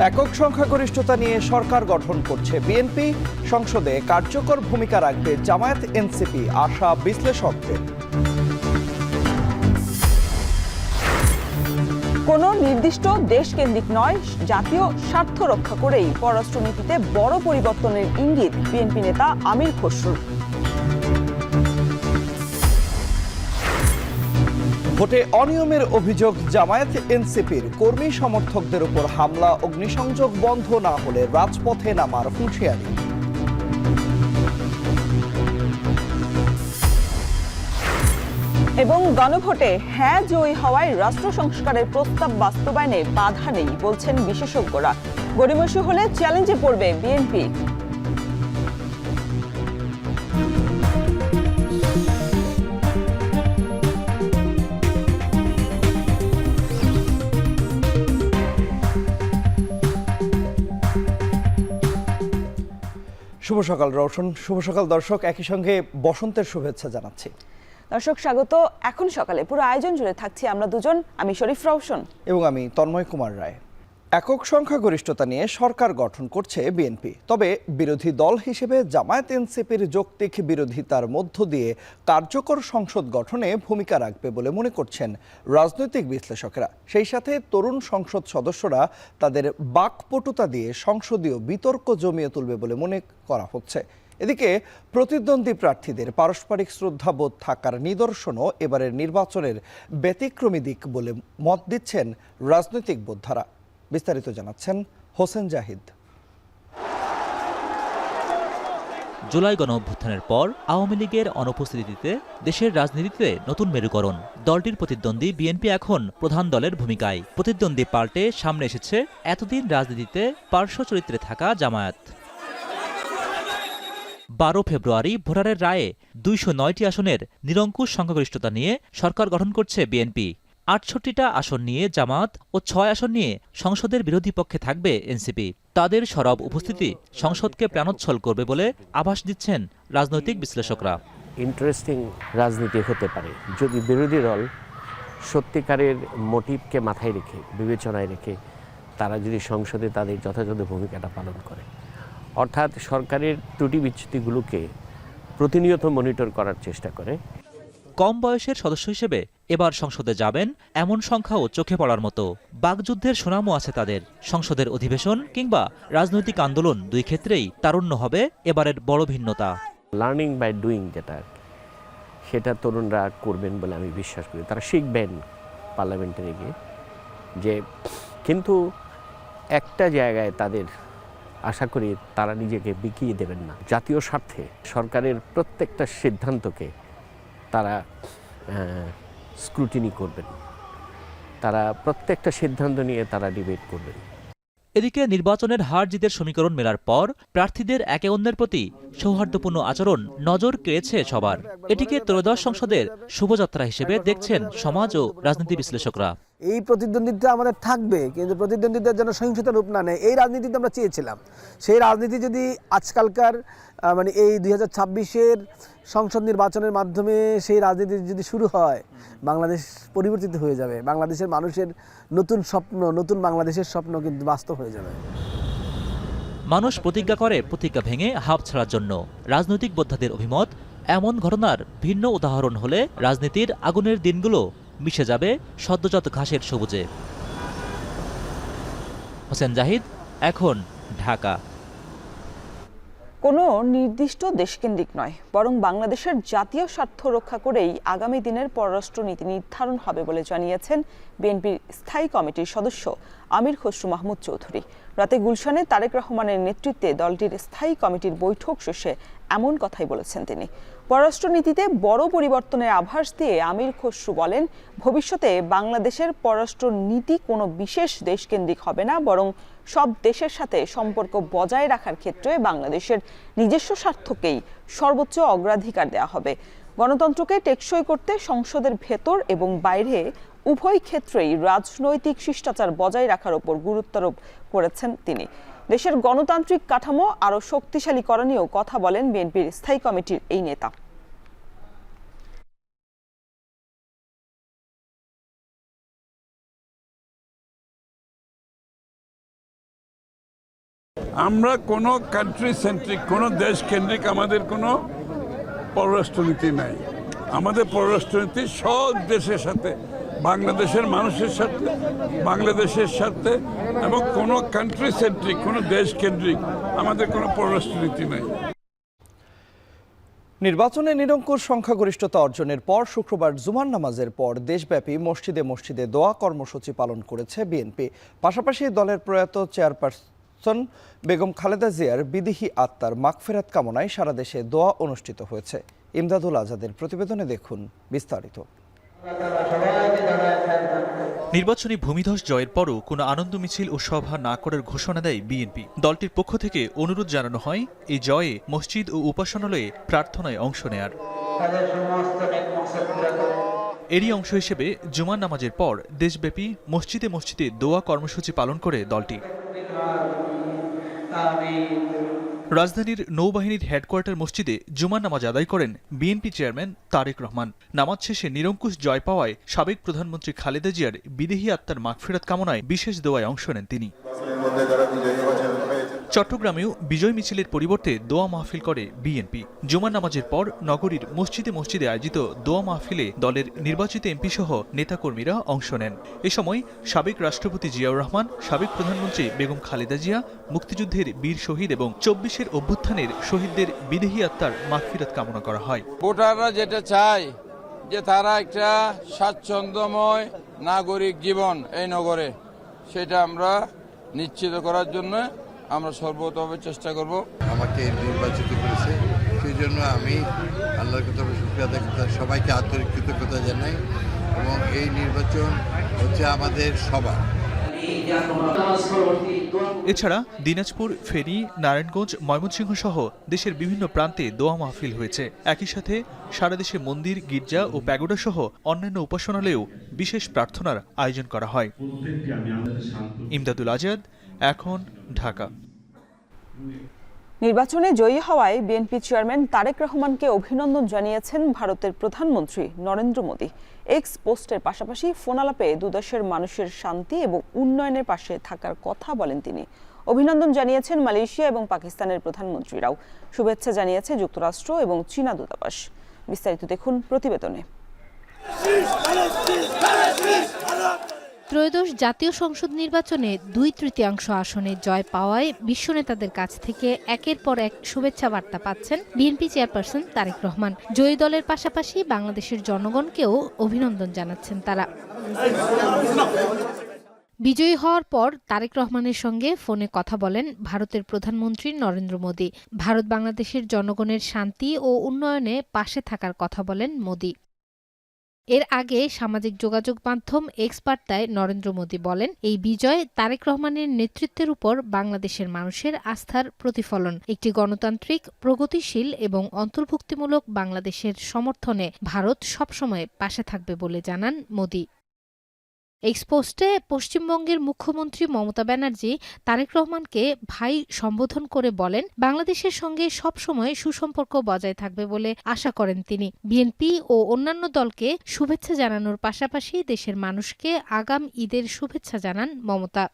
একক সংখ্যাগরিষ্ঠতা নিয়ে সরকার গঠন করছে বিএনপি, সংসদে কার্যকর ভূমিকা রাখবে জামায়াত এনসিপি, আশা বিশ্লেষকদের। কোনো নির্দিষ্ট দেশকেন্দ্রিক নয়, জাতীয় স্বার্থ রক্ষা করেই পররাষ্ট্রনীতিতে বড় পরিবর্তনের ইঙ্গিত বিএনপি নেতা আমির খসরুর। ভোটে অনিয়মের অভিযোগ জামায়াত এনসিপির, কর্মী সমর্থকদের উপর হামলা, অগ্নিসংযোগ বন্ধ না হলে রাজপথে নামার হুঁশিয়ারি। এবং গণভোটে হ্যাঁ জয়ী হওয়ায় রাষ্ট্র সংস্কারের প্রস্তাব বাস্তবায়নে বাধা নেই বলছেন বিশেষজ্ঞরা। গড়িমসি হলে চ্যালেঞ্জে পড়বে বিএনপি। শুভ সকাল রওশন, শুভ সকাল দর্শক, একই সঙ্গে বসন্তের শুভেচ্ছা জানাচ্ছি। দর্শক স্বাগত। এখন সকালে পুরো আয়োজন জুড়ে থাকছি আমরা দুজন, আমি শরীফ রওশন এবং আমি তন্ময় কুমার রায়। একক সংখ্যাগরিষ্ঠতা নিয়ে সরকার গঠন করছে বিএনপি, তবে বিরোধী দল হিসেবে জামায়াত এনসিপির যৌক্তিক বিরোধিতার মধ্য দিয়ে কার্যকর সংসদ গঠনে ভূমিকা রাখবে বলে মনে করছেন রাজনৈতিক বিশ্লেষকেরা। সেই সাথে তরুণ সংসদ সদস্যরা তাদের বাকপটুতা দিয়ে সংসদীয় বিতর্ক জমিয়ে তুলবে বলে মনে করা হচ্ছে। এদিকে প্রতিদ্বন্দ্বী প্রার্থীদের পারস্পরিক শ্রদ্ধাবোধ থাকার নিদর্শনও এবারের নির্বাচনের ব্যতিক্রমী দিক বলে মত দিচ্ছেন রাজনৈতিক বোদ্ধারা। বিস্তারিত জানাচ্ছেন হোসেন জাহিদ। জুলাই গণঅভ্যুত্থানের পর আওয়ামী লীগের অনুপস্থিতিতে দেশের রাজনীতিতে নতুন মেরুকরণ। দলটির প্রতিদ্বন্দ্বী বিএনপি এখন প্রধান দলের ভূমিকায়। প্রতিদ্বন্দ্বী পাল্টে সামনে এসেছে এতদিন রাজনীতিতে পার্শ্ব চরিত্রে থাকা জামায়াত। 12 ফেব্রুয়ারি ভোটারের রায়ে 209টি আসনের নিরঙ্কুশ সংখ্যাগরিষ্ঠতা নিয়ে সরকার গঠন করছে বিএনপি। 68টা আসন নিয়ে জামাত ও 6 আসন নিয়ে সংসদের বিরোধী পক্ষে থাকবে এনসিপি। তাদের সরব উপস্থিতি সংসদকে প্রাণোচ্ছল করবে বলে আভাস দিচ্ছেন রাজনৈতিক বিশ্লেষকরা। ইন্টারেস্টিং রাজনীতি হতে পারে যদি বিরোধী দল সত্যিকারের মোটিভকে মাথায় রেখে, বিবেচনায় রেখে তারা যদি সংসদে তাদের যথাযথ ভূমিকাটা পালন করে, অর্থাৎ সরকারের ত্রুটি বিচ্যুতিগুলোকে প্রতিনিয়ত মনিটর করার চেষ্টা করে। কম বয়সের সদস্য হিসেবে এবার সংসদে যাবেন এমন সংখ্যাও চোখে পড়ার মতো। বাকযুদ্ধের সুনামও আছে তাদের। সংসদের অধিবেশন কিংবা রাজনৈতিক আন্দোলন দুই ক্ষেত্রেই তারুণ্য হবে এবারের বড় ভিন্নতা। লার্নিং বাই ডুইং যেটা, সেটা তরুণরা করবেন বলে আমি বিশ্বাস করি। তারা শিখবেন পার্লামেন্টে গিয়ে যে, কিন্তু একটা জায়গায় তাদের আশা করি তারা নিজেকে বিকিয়ে দেবেন না। জাতীয় স্বার্থে সরকারের প্রত্যেকটা সিদ্ধান্তকে তারা স্ক্রুটিনি করবেন, তারা প্রত্যেকটা সিদ্ধান্ত নিয়ে তারা ডিবেট করবেন। এদিকে নির্বাচনের হার জিতের সমীকরণ মেলার পর প্রার্থীদের একে অন্যের প্রতি সৌহার্দ্যপূর্ণ আচরণ নজর কেড়েছে সবার। এটিকে ত্রয়োদশ সংসদের শুভযাত্রা হিসেবে দেখছেন সমাজ ও রাজনীতি বিশ্লেষকরা। এই প্রতিদ্বন্দ্বিতা আমাদের থাকবে, কিন্তু প্রতিদ্বন্দ্বিতার জন্য সহিংসতা রূপ না নেয়, এই রাজনীতিতে আমরা চেয়েছিলাম। সেই রাজনীতি যদি আজকালকার মানে এই 2026-এর সংসদ নির্বাচনের মাধ্যমে সেই রাজনীতি যদি শুরু হয়, বাংলাদেশ পরিবর্তিত হয়ে যাবে। বাংলাদেশের মানুষের নতুন স্বপ্ন, নতুন বাংলাদেশের স্বপ্ন কিন্তু বাস্তব হয়ে যাবে। মানুষ প্রতিজ্ঞা করে প্রতিজ্ঞা ভেঙে হাঁপ ছাড়ার জন্য। রাজনৈতিক বোদ্ধাদের অভিমত, এমন ঘটনার ভিন্ন উদাহরণ হলে রাজনীতির আগুনের দিনগুলো মিশে যাবে সদ্যজাত ঘাসের সবুজে। হোসেন জাহিদ, এখন, ঢাকা। কোনো নির্দিষ্ট দেশকেন্দ্রিক নয়, বরং বাংলাদেশের জাতীয় স্বার্থ রক্ষা করেই আগামী দিনের পররাষ্ট্রনীতি নির্ধারণ হবে বলে জানিয়েছেন বিএনপির স্থায়ী কমিটির সদস্য আমির খসরু মাহমুদ চৌধুরী। রাতে গুলশানে তারেক রহমানের নেতৃত্বে দলটির স্থায়ী কমিটির বৈঠক শেষে এমন কথাই বলেছেন তিনি। পররাষ্ট্রনীতিতে বড় পরিবর্তনের আভাস দিয়ে আমির খসরু বলেন, ভবিষ্যতে বাংলাদেশের পররাষ্ট্র নীতি কোনো বিশেষ দেশকেন্দ্রিক হবে না, বরং সব দেশের সাথে সম্পর্ক বজায় রাখার ক্ষেত্রে বাংলাদেশের নিজস্ব স্বার্থকেই সর্বোচ্চ অগ্রাধিকার দেওয়া হবে। গণতন্ত্রকে টেকসই করতে সংসদের ভেতর এবং বাইরে উভয় ক্ষেত্রেই রাজনৈতিক শিষ্টাচার বজায় রাখার উপর গুরুত্বারোপ করেছেন তিনি। দেশের গণতান্ত্রিক কাঠামো আরও শক্তিশালী করা নিয়েও কথা বলেন বিএনপির স্থায়ী কমিটির এই নেতা। আমরা কোনো কান্ট্রি সেন্ট্রিক, কোনো দেশ কেন্দ্রিক আমাদের কোনো পররাষ্ট্রনীতি নাই। আমাদের পররাষ্ট্রনীতি সব দেশের সাথে, বাংলাদেশের মানুষের সাথে, বাংলাদেশের সাথে, এবং কোনো কান্ট্রি সেন্ট্রিক, কোনো দেশ কেন্দ্রিক আমাদের কোনো পররাষ্ট্রনীতি নাই। নির্বাচনে নিরঙ্কুশ সংখ্যাগরিষ্ঠতা অর্জনের পর শুক্রবার জুমার নামাজের পর দেশব্যাপী মসজিদে মসজিদে দোয়া কর্মসূচি পালন করেছে বিএনপি। পাশাপাশি দলের প্রয়াত চেয়ারপারসন বেগম খালেদা জিয়ার বিদেহী আত্মার মাগফিরাত কামনায় সারা দেশে দোয়া অনুষ্ঠিত হয়েছে। ইমদাদুল আজাদের প্রতিবেদনে দেখুন বিস্তারিত। নির্বাচনী ভূমিধস জয়ের পরও কোনো আনন্দ মিছিল ও সভা না করার ঘোষণা দেয় বিএনপি। দলটির পক্ষ থেকে অনুরোধ জানানো হয় এই জয়ে মসজিদ ও উপাসনালয়ে প্রার্থনায় অংশ নেয়ার। এরই অংশ হিসেবে জুমার নামাজের পর দেশব্যাপী মসজিদে মসজিদে দোয়া কর্মসূচি পালন করে দলটি। রাজধানীর নৌবাহিনীর হেডকোয়ার্টার মসজিদে জুমার নামাজ আদায় করেন বিএনপি চেয়ারম্যান তারেক রহমান। নামাজ শেষে নিরঙ্কুশ জয় পাওয়ায় সাবেক প্রধানমন্ত্রী খালেদা জিয়ার বিদেহী আত্মার মাগফিরাত কামনায় বিশেষ দোয়ায় অংশ নেন তিনি। চট্টগ্রামেও বিজয় মিছিলের পরিবর্তে দোয়া মাহফিল করে বিএনপি। জুমার নামাজের পর নগরীর মসজিদে মসজিদে আয়োজিত দোয়া মাহফিলে দলের নির্বাচিত এমপি সহ নেতাকর্মীরা অংশ নেন। এ সময় সাবেক রাষ্ট্রপতি জিয়াউর রহমান, সাবেক প্রধানমন্ত্রী বেগম খালেদা জিয়া, মুক্তিযুদ্ধের বীর শহীদ এবং ২৪-এর অভ্যুত্থানের শহীদদের বিদেহী আত্মার মাগফিরাত কামনা করা হয়। ভোটাররা যেটা চায় যে তারা একটা স্বাচ্ছন্দ্যময় নাগরিক জীবন এই নগরে, সেটা আমরা নিশ্চিত করার জন্য আমরা সর্বতভাবে চেষ্টা করব। আমাকে নির্বাচিত করেছে, সেই জন্য আমি আল্লাহর কথা শুকরিয়া আদায় করতে সবাইকে আন্তরিক কৃতজ্ঞতা জানাই। এবং এই নির্বাচন হচ্ছে আমাদের সবার। এছাড়া দিনাজপুর, ফেনী, নারায়ণগঞ্জ, ময়মনসিংহ সহ দেশের বিভিন্ন প্রান্তে দোয়া মাহফিল হয়েছে। একই সাথে সারা দেশে মন্দির, গির্জা ও প্যাগোডা সহ অন্যান্য উপাসনালয়েও বিশেষ প্রার্থনার আয়োজন করা হয়। ইমদাদুল আজাদ, এখন, ঢাকা। নির্বাচনে জয়ী হওয়ায় বিএনপি চেয়ারম্যান তারেক রহমানকে অভিনন্দন জানিয়েছেন ভারতের প্রধানমন্ত্রী নরেন্দ্র মোদী। এক্স পোস্টের পাশাপাশি ফোনালাপে দুদেশের মানুষের শান্তি এবং উন্নয়নের পাশে থাকার কথা বলেন তিনি। অভিনন্দন জানিয়েছেন মালয়েশিয়া এবং পাকিস্তানের প্রধানমন্ত্রীরাও। শুভেচ্ছা জানিয়েছে যুক্তরাষ্ট্র এবং চীনা দূতাবাস। বিস্তারিত দেখুন প্রতিবেদনে। ত্রয়োদশ জাতীয় সংসদ নির্বাচনে ২/৩ আসনে জয় পাওয়ায় বিশ্ব নেতাদের কাছ থেকে একের পর এক শুভেচ্ছা বার্তা পাচ্ছেন বিএনপি চেয়ারপারসন তারেক রহমান। জয়ী দলের পাশাপাশি বাংলাদেশের জনগণকেও অভিনন্দন জানাচ্ছেন তারা। বিজয়ী হওয়ার পর তারেক রহমানের সঙ্গে ফোনে কথা বলেন ভারতের প্রধানমন্ত্রী নরেন্দ্র মোদী। ভারত বাংলাদেশের জনগণের শান্তি ও উন্নয়নে পাশে থাকার কথা বলেন মোদী। এর আগে সামাজিক যোগাযোগ মাধ্যম এক্স বার্তায় নরেন্দ্র মোদী বলেন, এই বিজয় তারেক রহমানের নেতৃত্বের উপর বাংলাদেশের মানুষের আস্থার প্রতিফলন। একটি গণতান্ত্রিক, প্রগতিশীল এবং অন্তর্ভুক্তিমূলক বাংলাদেশের সমর্থনে ভারত সবসময় পাশে থাকবে বলে জানান মোদী। এক্সপোস্টে পশ্চিমবঙ্গের মুখ্যমন্ত্রী মমতা ব্যানার্জি তারেক রহমানকে ভাই সম্বোধন করে বলেন, বাংলাদেশের সঙ্গে সবসময় সুসম্পর্ক বজায় থাকবে বলে আশা করেন তিনি। বিএনপি ও অন্যান্য দলকে শুভেচ্ছা জানানোর পাশাপাশি দেশের মানুষকে আগাম ঈদের শুভেচ্ছা জানান মমতা।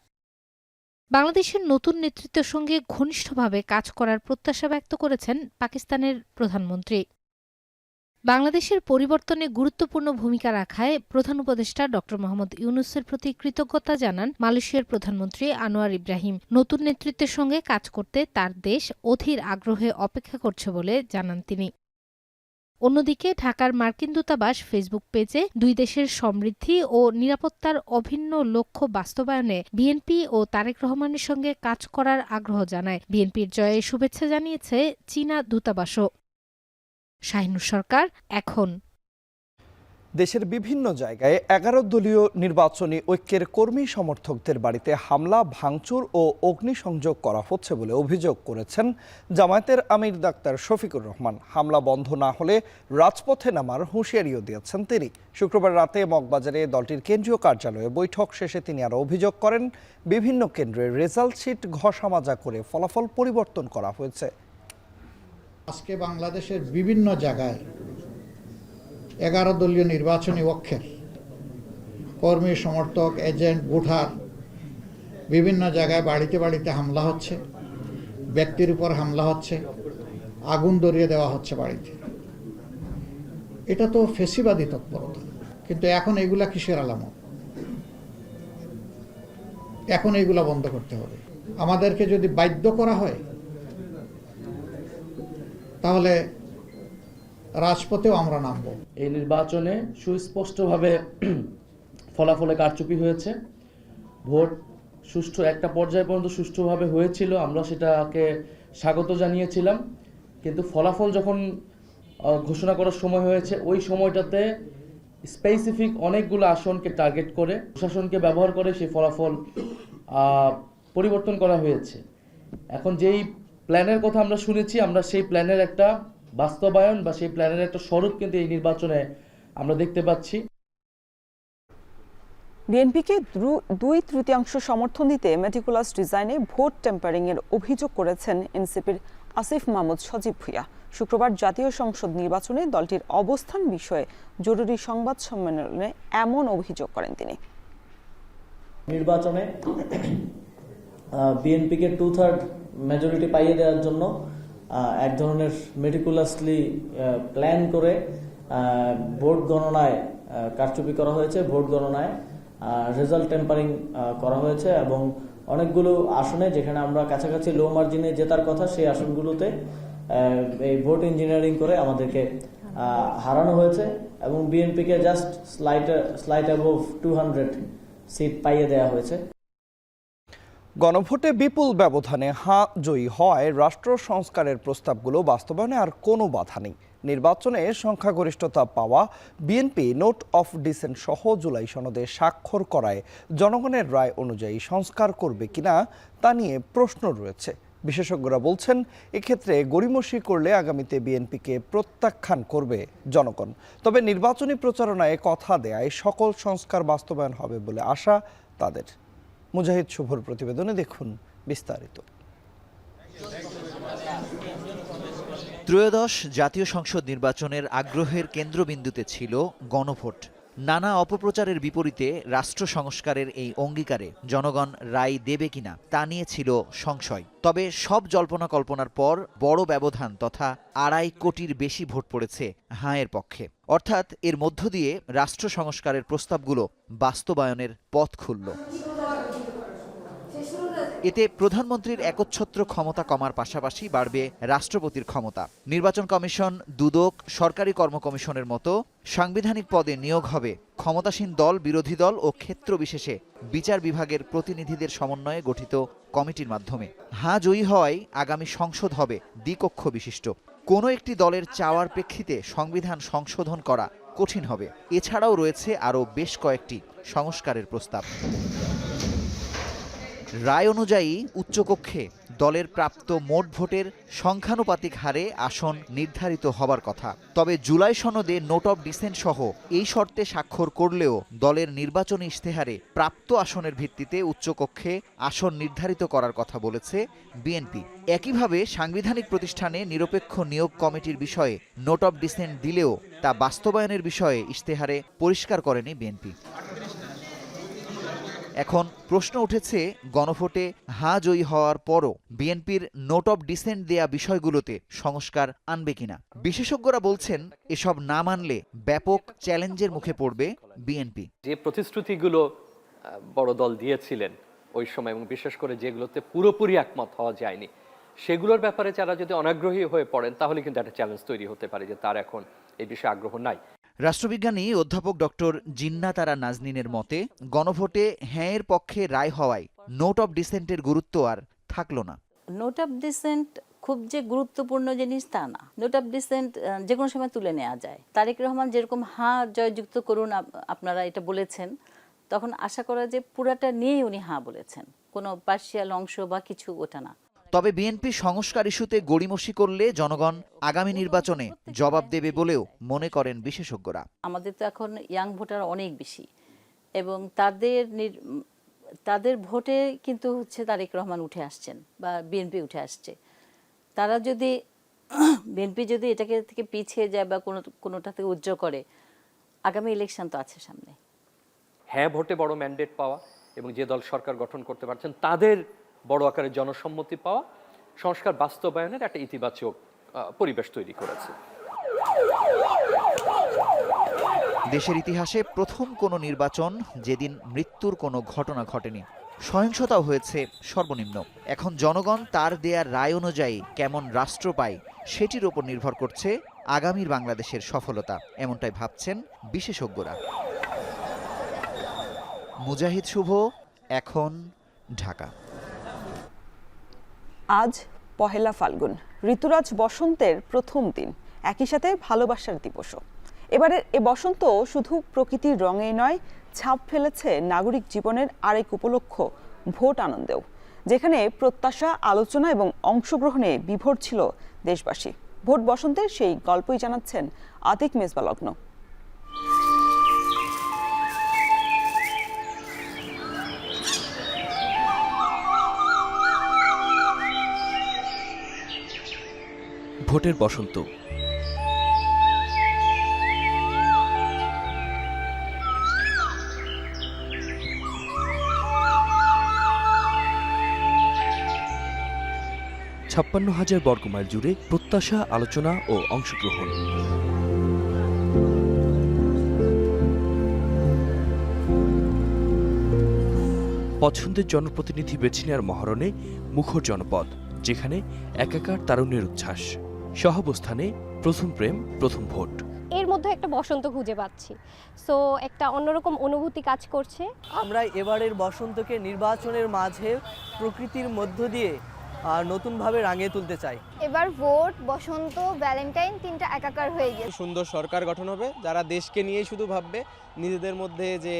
বাংলাদেশের নতুন নেতৃত্বের সঙ্গে ঘনিষ্ঠভাবে কাজ করার প্রত্যাশা ব্যক্ত করেছেন পাকিস্তানের প্রধানমন্ত্রী। বাংলাদেশের পরিবর্তনে গুরুত্বপূর্ণ ভূমিকা রাখায় প্রধান উপদেষ্টা ড মোহাম্মদ ইউনূসের প্রতি কৃতজ্ঞতা জানান মালয়েশিয়ার প্রধানমন্ত্রী আনোয়ার ইব্রাহিম। নতুন নেতৃত্বের সঙ্গে কাজ করতে তার দেশ অধীর আগ্রহে অপেক্ষা করছে বলে জানান তিনি। অন্যদিকে ঢাকার মার্কিন দূতাবাস ফেসবুক পেজে দুই দেশের সমৃদ্ধি ও নিরাপত্তার অভিন্ন লক্ষ্য বাস্তবায়নে বিএনপি ও তারেক রহমানের সঙ্গে কাজ করার আগ্রহ জানায়। বিএনপির জয়ে শুভেচ্ছা জানিয়েছে চীনা দূতাবাসও। শাহিনুর সরকার, এখন। দেশের বিভিন্ন জায়গায় ১১ দলীয় নির্বাচনী ঐক্যের কর্মী সমর্থকদের বাড়িতে হামলা, ভাঙচুর ও অগ্নিসংযোগ করা হচ্ছে বলে অভিযোগ করেছেন জামায়াতের আমির ডাক্তার শফিকুর রহমান। হামলা বন্ধ না হলে রাজপথে নামার হুঁশিয়ারিও দিয়েছেন তিনি। শুক্রবার রাতে মগবাজারে দলটির কেন্দ্রীয় কার্যালয়ে বৈঠক শেষে তিনি আরও অভিযোগ করেন, বিভিন্ন কেন্দ্রের রেজাল্ট শিট ঘষামাজা করে ফলাফল পরিবর্তন করা হয়েছে। আজকে বাংলাদেশের বিভিন্ন জায়গায় 11 দলীয় নির্বাচনী ঐক্যের কর্মী, সমর্থক, এজেন্ট, ভোটার বিভিন্ন জায়গায় বাড়িতে বাড়িতে হামলা হচ্ছে। ব্যক্তির উপর হামলা হচ্ছে, আগুন ধরিয়ে দেওয়া হচ্ছে বাড়িতে। এটা তো ফেসিবাদী তৎপরতা। কিন্তু এখন এগুলা কিসের আলামত? এখন এগুলা বন্ধ করতে হবে। আমাদেরকে যদি বাধ্য করা হয় তাহলে রাজপথেও আমরা নামবো। এই নির্বাচনে সুস্পষ্টভাবে ফলাফলে কারচুপি হয়েছে। ভোট সুষ্ঠু একটা পর্যায় পর্যন্ত সুষ্ঠুভাবে হয়েছিল, আমরা সেটাকে স্বাগত জানিয়েছিলাম। কিন্তু ফলাফল যখন ঘোষণা করার সময় হয়েছে, ওই সময়টাতে স্পেসিফিক অনেকগুলো আসনকে টার্গেট করে প্রশাসনকে ব্যবহার করে সেই ফলাফল পরিবর্তন করা হয়েছে। এখন যেই প্ল্যানের কথা আমরা শুনেছি, আমরা সেই প্ল্যানের একটা বাস্তবায়ন বা সেই প্ল্যানের একটা স্বরূপ কিন্তু এই নির্বাচনে আমরা দেখতে পাচ্ছি। বিএনপিকে 2/3 সমর্থন দিতে মেটিকুলাস ডিজাইনে ভোট টেম্পারিং এর অভিযোগ করেছেন এনসিপির আসিফ মাহমুদ সজীব ভুঁইয়া। শুক্রবার জাতীয় সংসদ নির্বাচনে দলটির অবস্থান বিষয়ে জরুরি সংবাদ সম্মেলনে এমন অভিযোগ করেন তিনি। নির্বাচনে বিএনপিকে 2/3 মেজরিটি পাইয়ে দেওয়ার জন্য এক ধরনের মেটিকুলাসলি প্ল্যান করে ভোট গণনায় কারচুপি করা হয়েছে, ভোট গণনায় রেজাল্ট টেম্পারিং করা হয়েছে এবং অনেকগুলো আসনে যেখানে আমরা কাছাকাছি লো মার্জিনে জেতার কথা, সেই আসনগুলোতে এই ভোট ইঞ্জিনিয়ারিং করে আমাদেরকে হারানো হয়েছে এবং বিএনপিকে জাস্ট স্লাইট অ্যাবভ 200 সিট পাইয়ে দেওয়া হয়েছে। গণভোটে বিপুল ব্যবধানে হাঁ জয়ী হওয়ায় রাষ্ট্র সংস্কারের প্রস্তাবগুলো বাস্তবায়নে আর কোনো বাধা নেই। নির্বাচনে সংখ্যাগরিষ্ঠতা পাওয়া বিএনপি নোট অফ ডিসেন্ট সহ জুলাই সনদে স্বাক্ষর করায় জনগণের রায় অনুযায়ী সংস্কার করবে কিনা তা নিয়ে প্রশ্ন রয়েছে। বিশেষজ্ঞরা বলছেন, এক্ষেত্রে গড়িমসি করলে আগামীতে বিএনপিকে প্রত্যাখ্যান করবে জনগণ। তবে নির্বাচনী প্রচারণায় কথা দেয়ায় সকল সংস্কার বাস্তবায়ন হবে বলে আশা তাদের। মুজাহিদ শুভর প্রতিবেদনে দেখুন বিস্তারিত। ত্রয়োদশ জাতীয় সংসদ নির্বাচনের আগ্রহের কেন্দ্রবিন্দুতে ছিল গণভোট। নানা অপপ্রচারের বিপরীতে রাষ্ট্র সংস্কারের এই অঙ্গীকারে জনগণ রায় দেবে কিনা তা নিয়ে ছিল সংশয়। তবে সব জল্পনা কল্পনার পর বড় ব্যবধান তথা 2.5 কোটির বেশি ভোট পড়েছে হাঁয়ের পক্ষে। অর্থাৎ এর মধ্য দিয়ে রাষ্ট্র সংস্কারের প্রস্তাবগুলো বাস্তবায়নের পথ খুলল। এতে প্রধানমন্ত্রীর একচ্ছত্র ক্ষমতা কমার পাশাপাশি বাড়বে রাষ্ট্রপতির ক্ষমতা। নির্বাচন কমিশন, দুদক, সরকারি কর্ম কমিশনের মতো সাংবিধানিক পদে নিয়োগ হবে ক্ষমতাসীন দল, বিরোধী দল ও ক্ষেত্র বিশেষে বিচার বিভাগের প্রতিনিধিদের সমন্বয়ে গঠিত কমিটির মাধ্যমে। হাঁ জয়ী হওয়ায় আগামী সংসদ হবে দ্বিকক্ষ বিশিষ্ট। কোনো একটি দলের চাওয়ার প্রেক্ষিতে সংবিধান সংশোধন করা কঠিন হবে। এছাড়াও রয়েছে আরও বেশ কয়েকটি সংস্কারের প্রস্তাব। রায় অনুযায়ী উচ্চকক্ষে দলের প্রাপ্ত মোট ভোটের সংখ্যানুপাতিক হারে আসন নির্ধারিত হবার কথা। তবে জুলাই সনদে নোট অফ ডিসেন্ট সহ এই শর্তে স্বাক্ষর করলেও দলের নির্বাচনী ইশতেহারে প্রাপ্ত আসনের ভিত্তিতে উচ্চকক্ষে আসন নির্ধারিত করার কথা বলেছে বিএনপি। একইভাবে সাংবিধানিক প্রতিষ্ঠানে নিরপেক্ষ নিয়োগ কমিটির বিষয়ে নোট অফ ডিসেন্ট দিলেও তা বাস্তবায়নের বিষয়ে ইশতেহারে পরিষ্কার করেনি বিএনপি। এখন প্রশ্ন উঠেছে, গণভোটে হাঁ জয়ী হওয়ার পরও বিএনপির নোট অফ ডিসেন্ট দেয়া বিষয়গুলোতে সংস্কার আনবে কিনা। বিশেষজ্ঞরা বলছেন, এসব না মানলে ব্যাপক চ্যালেঞ্জের মুখে পড়বে বিএনপি। যে প্রতিশ্রুতিগুলো বড় দল দিয়েছিলেন ওই সময় এবং বিশেষ করে যেগুলোতে পুরোপুরি একমত হওয়া যায়নি, সেগুলোর ব্যাপারে যারা যদি অনাগ্রহী হয়ে পড়েন তাহলে কিন্তু একটা চ্যালেঞ্জ তৈরি হতে পারে যে তার এখন এই বিষয়ে আগ্রহ নাই। রাষ্ট্রবিজ্ঞানী অধ্যাপক ডক্টর জিন্নাতারা নাজনীনের মতে, গণভোটে হ্যাঁয়ের পক্ষে রায় হওয়ায় নোট অফ ডিসেন্টের গুরুত্ব আর থাকলো না। নোট অফ ডিসেন্ট খুব যে গুরুত্বপূর্ণ জিনিস তা না। নোট অফ ডিসেন্ট যে কোনো সময় তুলে নেওয়া যায়। তারেক রহমান যেরকম হাঁ জয়যুক্ত করুন আপনারা এটা বলেছেন, তখন আশা করা যে পুরাটা নিয়েই উনি হাঁ বলেছেন, কোনো পার্শিয়াল অংশ বা কিছু ওটা না। তবে বিএনপি সংস্কার ইস্যুতে গড়িমসি করলে জনগণ আগামী নির্বাচনে জবাব দেবে বলেও মনে করেন বিশেষজ্ঞরা। আমাদের তো এখন ইয়াং ভোটার অনেক বেশি এবং তাদের ভোটে কিন্তু হচ্ছে তারেক রহমান উঠে আসছেন বা বিএনপি উঠে আসছে। তারা যদি বিএনপি যদি এটাকে থেকে পিছিয়ে যায় বা কোনোটা থেকে উজ্জ্ব করে, আগামী ইলেকশন তো আছে সামনে। হ্যাঁ ভোটে বড় ম্যান্ডেট পাওয়া এবং যে দল সরকার গঠন করতে পারছেন তাদের বড় আকারের জনসম্মতি পাওয়া, সংস্কার বাস্তবায়নের একটা ইতিবাচক পরিবেশ তৈরি করেছে। দেশের ইতিহাসে প্রথম কোনো নির্বাচন যেদিন মৃত্যুর কোনো ঘটনা ঘটেনি, সহিংসতাও হয়েছে সর্বনিম্ন। এখন জনগণ তার দেয়া রায় অনুযায়ী কেমন রাষ্ট্র পায় সেটির ওপর নির্ভর করছে আগামীর বাংলাদেশের সফলতা, এমনটাই ভাবছেন বিশেষজ্ঞরা। মুজাহিদ শুভ, এখন, ঢাকা। আজ পহেলা ফাল্গুন, ঋতুরাজ বসন্তের প্রথম দিন, একই সাথে ভালোবাসার দিবসও। এবারের এ বসন্ত শুধু প্রকৃতির রঙে নয়, ছাপ ফেলেছে নাগরিক জীবনের আরেক উপলক্ষ, ভোট আনন্দেও, যেখানে প্রত্যাশা, আলোচনা এবং অংশগ্রহণে বিভোর ছিল দেশবাসী। ভোট বসন্তের সেই গল্পই জানাচ্ছেন আতিক মেজবা লগ্ন। ভোটের বসন্ত। ছাপ্পান্ন হাজার বর্গমাইল জুড়ে প্রত্যাশা, আলোচনা ও অংশগ্রহণ। পছন্দের জনপ্রতিনিধি বেছে নেওয়ার মহারণে মুখর জনপদ, যেখানে একাকার তারুণ্যের উচ্ছ্বাস। সহাবস্থানে প্রথম প্রেম, প্রথম ভোট। এর মধ্যে একটা বসন্ত খুঁজে পাচ্ছি, সো একটা অন্যরকম অনুভূতি কাজ করছে। আমরা এবারের বসন্তকে নির্বাচনের মাঝে প্রকৃতির মধ্য দিয়ে নতুনভাবে রাঙিয়ে তুলতে চাই। এবার ভোট, বসন্ত, ভ্যালেন্টাইন তিনটা একাকার হয়ে গেছে। সুন্দর সরকার গঠন হবে যারা দেশকে নিয়ে শুধু ভাববে, নিজেদের মধ্যে যে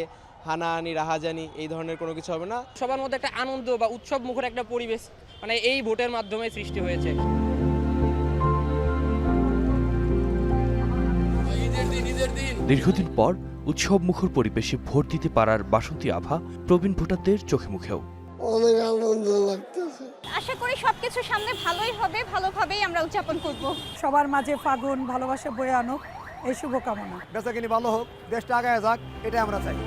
হানাহানি, রাহাজানি এই ধরনের কোনো কিছু হবে না। সবার মধ্যে একটা আনন্দ বা উৎসব মুখর একটা পরিবেশ মানে এই ভোটের মাধ্যমে সৃষ্টি হয়েছে। দীর্ঘদিন পর উৎসব মুখর পরিবেশে ভোট দিতে পারার বাসন্তী আভা প্রবীণ ভোটারদের চোখে মুখেও। অনেক আনন্দ লাগতেছে। আশা করি সবকিছু সামনে ভালোই হবে, ভালোভাবেই আমরা উদযাপন করব। সবার মাঝে ফাগুন ভালোবাসা বয়ে আনুক, এই শুভকামনা। বেচাকেনি ভালো হোক, দেশটা আগায় যাক, এটাই আমরা চাই।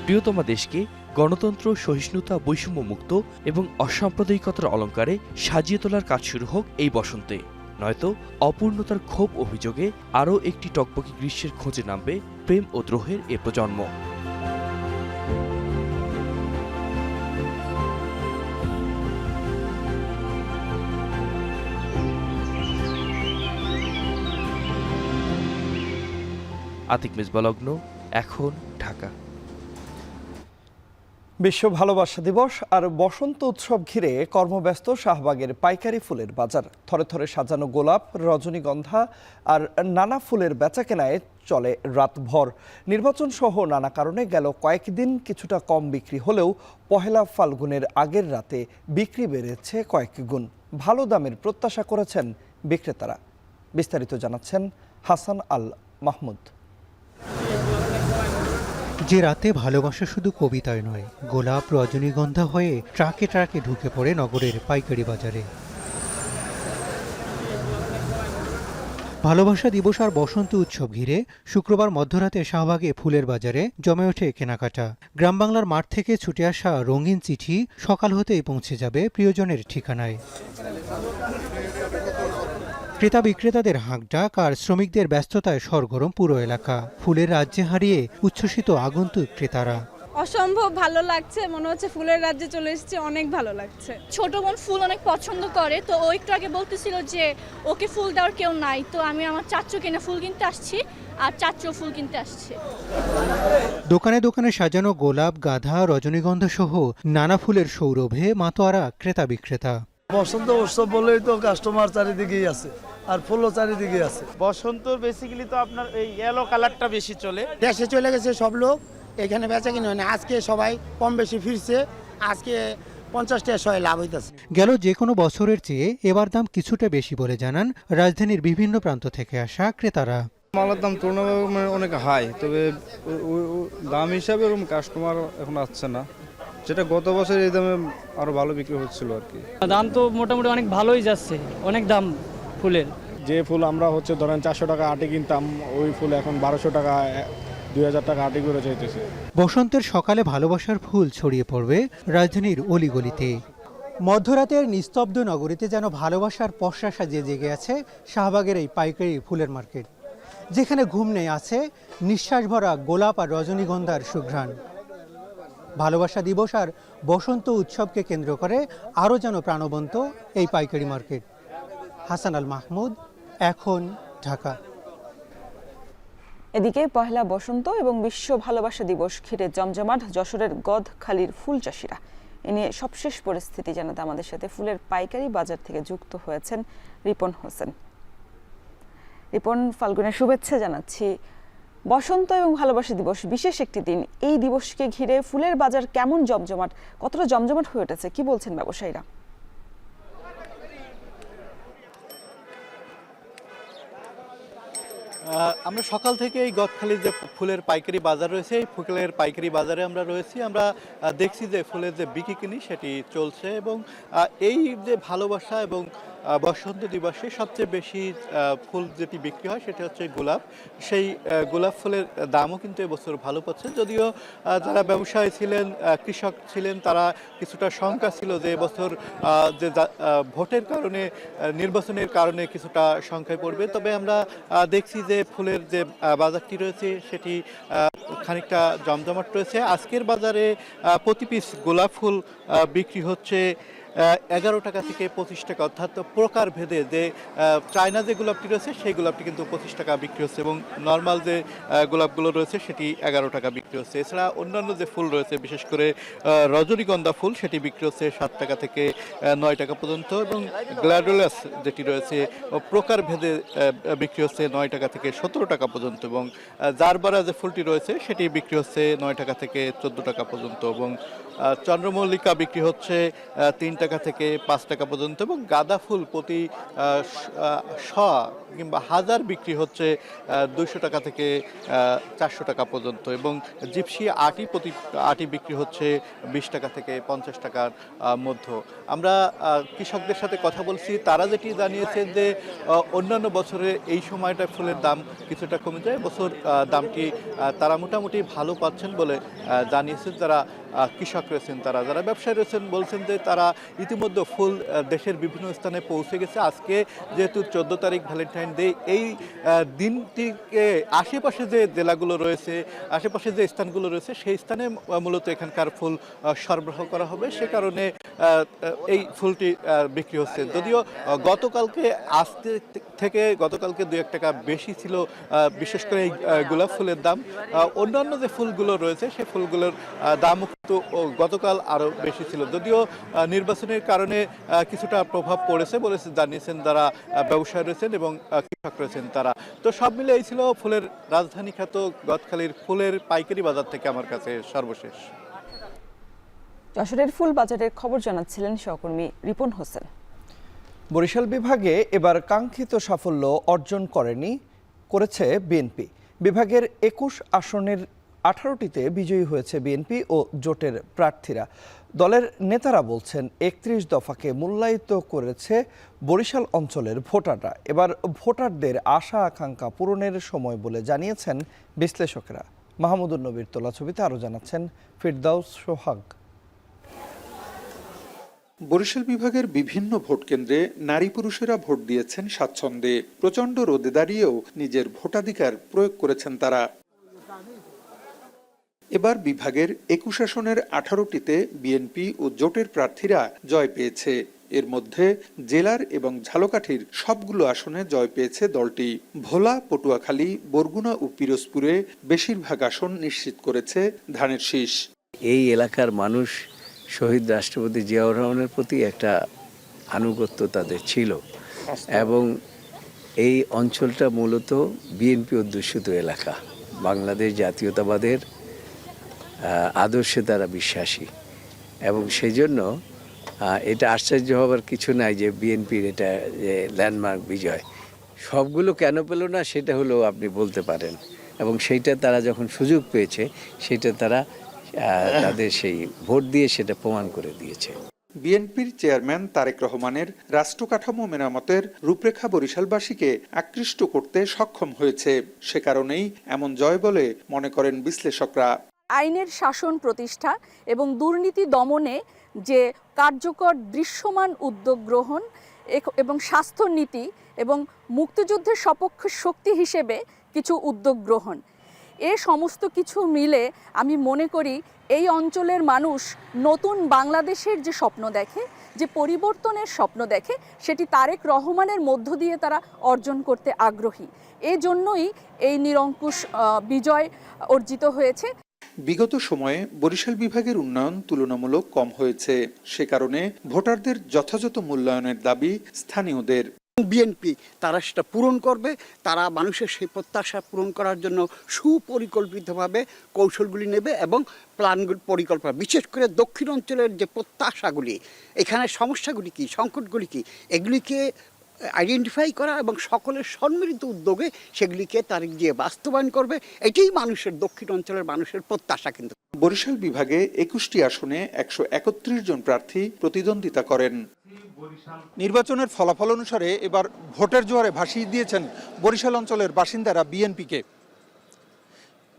প্রিয়তমা দেশকে গণতন্ত্র, সহিষ্ণুতা, বৈষম্য মুক্ত এবং অসাম্প্রদায়িকতার অলঙ্কারে সাজিয়ে তোলার কাজ শুরু হোক এই বসন্তে, নয়তো অপূর্ণতার ক্ষোভ অভিযোগে আরও একটি টকবকে গ্রীষ্মের খোঁজে নামবে প্রেম ও দ্রোহের এ প্রজন্ম। আতিক মেজবা লগ্ন, এখন, ঢাকা। বিশ্ব ভালোবাসা দিবস আর বসন্ত উৎসব ঘিরে কর্মব্যস্ত শাহবাগের পাইকারি ফুলের বাজার। থরে থরে সাজানো গোলাপ, রজনীগন্ধা আর নানা ফুলের বেচাকেনায় চলে রাতভর। নির্বাচন সহ নানা কারণে গেল কয়েকদিন কিছুটা কম বিক্রি হলেও পহেলা ফাল্গুনের আগের রাতে বিক্রি বেড়েছে কয়েক গুণ। ভালো দামের প্রত্যাশা করেছেন বিক্রেতারা। বিস্তারিত জানাচ্ছেন হাসান আল মাহমুদ। যে রাতে ভালোবাসা শুধু কবিতায় নয়, গোলাপ, রজনীগন্ধা হয়ে ট্রাকে ট্রাকে ঢুকে পড়ে নগরের পাইকারি বাজারে। ভালোবাসা দিবস আর বসন্ত উৎসব ঘিরে শুক্রবার মধ্যরাতে শাহবাগে ফুলের বাজারে জমে ওঠে কেনাকাটা। গ্রাম বাংলার মাঠ থেকে ছুটে আসা রঙিন চিঠি সকাল হতেই পৌঁছে যাবে প্রিয়জনের ঠিকানায়। ক্রেতা বিক্রেতাদের হাঁকডাক আর শ্রমিকদের ব্যস্ততায় সরগরম পুরো এলাকা। ফুলের রাজ্যে হারিয়ে উচ্ছ্বসিত আগন্তুক ক্রেতারা। অসম্ভব ভালো লাগছে, মনে হচ্ছে ফুলের রাজ্যে চলে এসেছে, অনেক ভালো লাগছে। ছোট বোন ফুল অনেক পছন্দ করে, তো ও একটু আগে বলতেছিল যে ওকে ফুল দেওয়ার কেউ নাই, তো আমি আমার চাচু কিনে ফুল কিনতে আসছি আর চাচু ফুল কিনতে আসছে। দোকানে দোকানে সাজানো গোলাপ, গাঁদা, রজনীগন্ধা সহ নানা ফুলের সৌরভে মাতোয়ারা ক্রেতা বিক্রেতা। বসন্ত উৎসব বলেই তো কাস্টমার চারিদিকেই আছে আর ফুলও চারিদিকে আছে। বসন্ত বেসিক্যালি তো আপনার এই ইয়েলো কালারটা বেশি চলে। দেশে চলে গেছে সব লোক, এখানে বেচা কিনে হয় না। আজকে সবাই কম বেশি ফিরছে, আজকে 50 টাকা 100 লাভ হইতেছে। গেল যে কোনো বছরের চেয়ে এবার দাম কিছুটা বেশি বলে জানান রাজধানীর বিভিন্ন প্রান্ত থেকে আসা ক্রেতারা। মালের দাম তুলনামূলক অনেক হাই, তবে দাম হিসাবে এরকম কাস্টমার এখন আসছে না। যেটা গত বছর এই দামে আরো ভালো বিক্রি হচ্ছিল আর কি। দাম তো মোটামুটি অনেক ভালোই যাচ্ছে, অনেক দাম ফুলের। যে ফুল আমরা ধরেন 400 টাকা আটি কিনতাম, ওই ফুল এখন 1200 টাকা 2000 টাকা আটি করে চাইতেছে। বসন্তের সকালে ভালোবাসার ফুল ছড়িয়ে পড়বে রাজধানীর অলিগলিতে। মধ্যরাতের নিস্তব্ধ নগরীতে যেন ভালোবাসার পসরা সাজিয়ে জেগে আছে শাহবাগের এই পাইকারি ফুলের মার্কেট, যেখানে ঘুম নেই আছে নিঃশ্বাস ভরা গোলাপ আর রজনীগন্ধার সুঘ্রাণ। ভালোবাসা দিবস আর বসন্ত উৎসবকে কেন্দ্র করে আরও যেন প্রাণবন্ত এই পাইকারি মার্কেট। হাসান আল মাহমুদ, এখন, ঢাকা। এদিকে পহেলা বসন্ত এবং বিশ্ব ভালোবাসা দিবস ঘিরে জমজমাট যশোরের গদখালির ফুল চাষিরা। এ নিয়ে সবশেষ পরিস্থিতি জানাতে আমাদের সাথে ফুলের পাইকারি বাজার থেকে যুক্ত হয়েছেন রিপন হোসেন। রিপন, ফাল্গুনের শুভেচ্ছা জানাচ্ছি। বসন্ত এবং ভালোবাসা দিবস বিশেষ একটি দিন, এই দিবসকে ঘিরে ফুলের বাজার কেমন জমজমাট, কতটা জমজমাট হয়ে উঠেছে, কি বলছেন ব্যবসায়ীরা? আমরা সকাল থেকে এই গদখালি যে ফুলের পাইকারি বাজার রয়েছে, এই ফুলের পাইকারি বাজারে আমরা রয়েছি। আমরা দেখছি যে ফুলের যে বিক্রি কিনি সেটি চলছে এবং এই যে ভালোবাসা এবং বসন্ত দিবসে সবচেয়ে বেশি ফুল যেটি বিক্রি হয় সেটা হচ্ছে গোলাপ। সেই গোলাপ ফুলের দামও কিন্তু এবছর ভালো পাচ্ছে, যদিও যারা ব্যবসায়ী ছিলেন, কৃষক ছিলেন, তারা কিছুটা শঙ্কা ছিল যে এবছর যে ভোটের কারণে, নির্বাচনের কারণে কিছুটা সংখ্যায় পড়বে। তবে আমরা দেখছি যে ফুলের যে বাজারটি রয়েছে সেটি খানিকটা জমজমাট রয়েছে। আজকের বাজারে প্রতি পিস গোলাপ ফুল বিক্রি হচ্ছে 11 টাকা থেকে 25 টাকা, অর্থাৎ প্রকার ভেদে যে চায়না যে গোলাপটি রয়েছে সেই গোলাপটি কিন্তু 25 টাকা বিক্রি হচ্ছে এবং নর্মাল যে গোলাপগুলো রয়েছে সেটি 11 টাকা বিক্রি হচ্ছে। এছাড়া অন্যান্য যে ফুল রয়েছে, বিশেষ করে রজনীগন্ধা ফুল, সেটি বিক্রি হচ্ছে 7 টাকা থেকে 9 টাকা পর্যন্ত এবং গ্ল্যাডিওলাস যেটি রয়েছে প্রকার ভেদে বিক্রি হচ্ছে 9 টাকা থেকে 17 টাকা পর্যন্ত এবং জারবারা যে ফুলটি রয়েছে সেটি বিক্রি হচ্ছে 9 টাকা থেকে 14 টাকা পর্যন্ত এবং চন্দ্রমল্লিকা বিক্রি হচ্ছে 3 টাকা থেকে 5 টাকা পর্যন্ত এবং গাঁদা ফুল প্রতি শ কিংবা হাজার বিক্রি হচ্ছে 200 টাকা থেকে 400 টাকা পর্যন্ত এবং জিপসি প্রতি আটি বিক্রি হচ্ছে 20 টাকা থেকে 50 টাকার মধ্যে। আমরা কৃষকদের সাথে কথা বলছি, তারা যেটি জানিয়েছেন যে অন্যান্য বছরে এই সময়টা ফুলের দাম কিছুটা কমে যায়, বছর দামটি তারা মোটামুটি ভালো পাচ্ছেন বলে জানিয়েছেন। যারা কৃষক রয়েছেন, তারা যারা ব্যবসায়ী রয়েছেন বলছেন যে তারা ইতিমধ্যে ফুল দেশের বিভিন্ন স্থানে পৌঁছে গেছে। আজকে যেহেতু 14 তারিখ ভ্যালেন্টাইন ডে, এই দিনটিকে আশেপাশে যে জেলাগুলো রয়েছে, আশেপাশে যে স্থানগুলো রয়েছে সেই স্থানে মূলত এখানকার ফুল সরবরাহ করা হবে, সে কারণে এই ফুলটি বিক্রি হচ্ছে। যদিও গতকালকে গতকালকে 2-1 টাকা বেশি ছিল বিশেষ করে এই গোলাপ ফুলের দাম। অন্যান্য যে ফুলগুলো রয়েছে সেই ফুলগুলোর দামও কিন্তু গতকাল আরও বেশি ছিল, যদিও নির্বাচনের কারণে কিছুটা প্রভাব পড়েছে বলে জানিয়েছেন যারা ব্যবসায়ী রয়েছেন এবং কৃষক রয়েছেন তারা। তো সব মিলে এই ছিল ফুলের রাজধানী খ্যাত গদখালির ফুলের পাইকারি বাজার থেকে আমার কাছে সর্বশেষ। যশোরের ফুল বাজারের খবর জানাচ্ছিলেন সহকর্মী রিপন হোসেন। বরিশাল বিভাগে এবার কাঙ্ক্ষিত সাফল্য অর্জন করেছে বিএনপি। বিভাগের 21 আসনের 18টিতে বিজয়ী হয়েছে বিএনপি ও জোটের প্রার্থীরা। দলের নেতারা বলছেন 31 দফাকে মূল্যায়িত করেছে বরিশাল অঞ্চলের ভোটাররা। এবার ভোটারদের আশা আকাঙ্ক্ষা পূরণের সময় বলে জানিয়েছেন বিশ্লেষকেরা। মাহমুদুর নবীর তোলা ছবিতে আরও জানাচ্ছেন ফিরদাউস সোহাগ। বরিশাল বিভাগের বিভিন্ন ভোট কেন্দ্রে নারী পুরুষেরা ভোট দিয়েছেন স্বাচ্ছন্দ্যে। প্রচণ্ড রোদে দাঁড়িয়েও নিজের ভোটাধিকার প্রয়োগ করেছেন তারা। এবার বিভাগের 21 আসনের 18টিতে বিএনপি ও জোটের প্রার্থীরা জয় পেয়েছে। এর মধ্যে জেলার এবং ঝালকাঠির সবগুলো আসনে জয় পেয়েছে দলটি। ভোলা, পটুয়াখালী, বরগুনা ও পিরোজপুরে বেশিরভাগ আসন নিশ্চিত করেছে ধানের শীষ। এই এলাকার মানুষ শহীদ রাষ্ট্রপতি জিয়াউর রহমানের প্রতি একটা আনুগত্য তাদের ছিল এবং এই অঞ্চলটা মূলত বিএনপি অধ্যুষিত এলাকা। বাংলাদেশ জাতীয়তাবাদের আদর্শে তারা বিশ্বাসী এবং সেই জন্য এটা আশ্চর্য হবার কিছু নাই যে বিএনপির এটা যে ল্যান্ডমার্ক বিজয়। সবগুলো কেন পেল না সেটা হলো আপনি বলতে পারেন এবং সেইটা তারা যখন সুযোগ পেয়েছে সেটা তারা তাদের সেই ভোট দিয়ে সেটা প্রমাণ করে দিয়েছে। বিএনপির চেয়ারম্যান তারেক রহমানের রাষ্ট্রকাঠামো মেরামতের রূপরেখা বরিশালবাসীকে আকৃষ্ট করতে সক্ষম হয়েছে। সে কারণেই এমন জয় বলে মনে করেন বিশ্লেষকরা। আইনের শাসন প্রতিষ্ঠা এবং দুর্নীতি দমনে যে কার্যকর দৃশ্যমান উদ্যোগ গ্রহণ এবং স্বাস্থ্য নীতি এবং মুক্তিযুদ্ধের সপক্ষ শক্তি হিসেবে কিছু উদ্যোগ গ্রহণ, এ সমস্ত কিছু মিলে আমি মনে করি এই অঞ্চলের মানুষ নতুন বাংলাদেশের যে স্বপ্ন দেখে, যে পরিবর্তনের স্বপ্ন দেখে, সেটি তারেক রহমানের মধ্য দিয়ে তারা অর্জন করতে আগ্রহী। এজন্যই এই নিরঙ্কুশ বিজয় অর্জিত হয়েছে। বিগত সময়ে বরিশাল বিভাগের উন্নয়ন তুলনামূলক কম হয়েছে। সে কারণে ভোটারদের যথাযথ মূল্যায়নের দাবি স্থানীয়দের। বিএনপি তারা সেটা পূরণ করবে, তারা মানুষের সেই প্রত্যাশা পূরণ করার জন্য সুপরিকল্পিতভাবে কৌশলগুলি নেবে এবং প্ল্যানগুলি পরিকল্পনা, বিশেষ করে দক্ষিণ অঞ্চলের যে প্রত্যাশাগুলি, এখানে সমস্যাগুলি কী, সংকটগুলি কী, এগুলিকে আইডেন্টিফাই করা এবং সকলের সম্মিলিত উদ্যোগে সেগুলিকে তারিখ দিয়ে বাস্তবায়ন করবে। এটাই মানুষের, দক্ষিণ অঞ্চলের মানুষের প্রত্যাশা। কিন্তু বরিশাল বিভাগে 21টি আসনে 131 জন প্রার্থী প্রতিদ্বন্দ্বিতা করেন। নির্বাচনের ফলাফল অনুসারে এবার ভোটের জোয়ারে ভাসিয়ে দিয়েছেন বরিশাল অঞ্চলের বাসিন্দারা বিএনপিকে।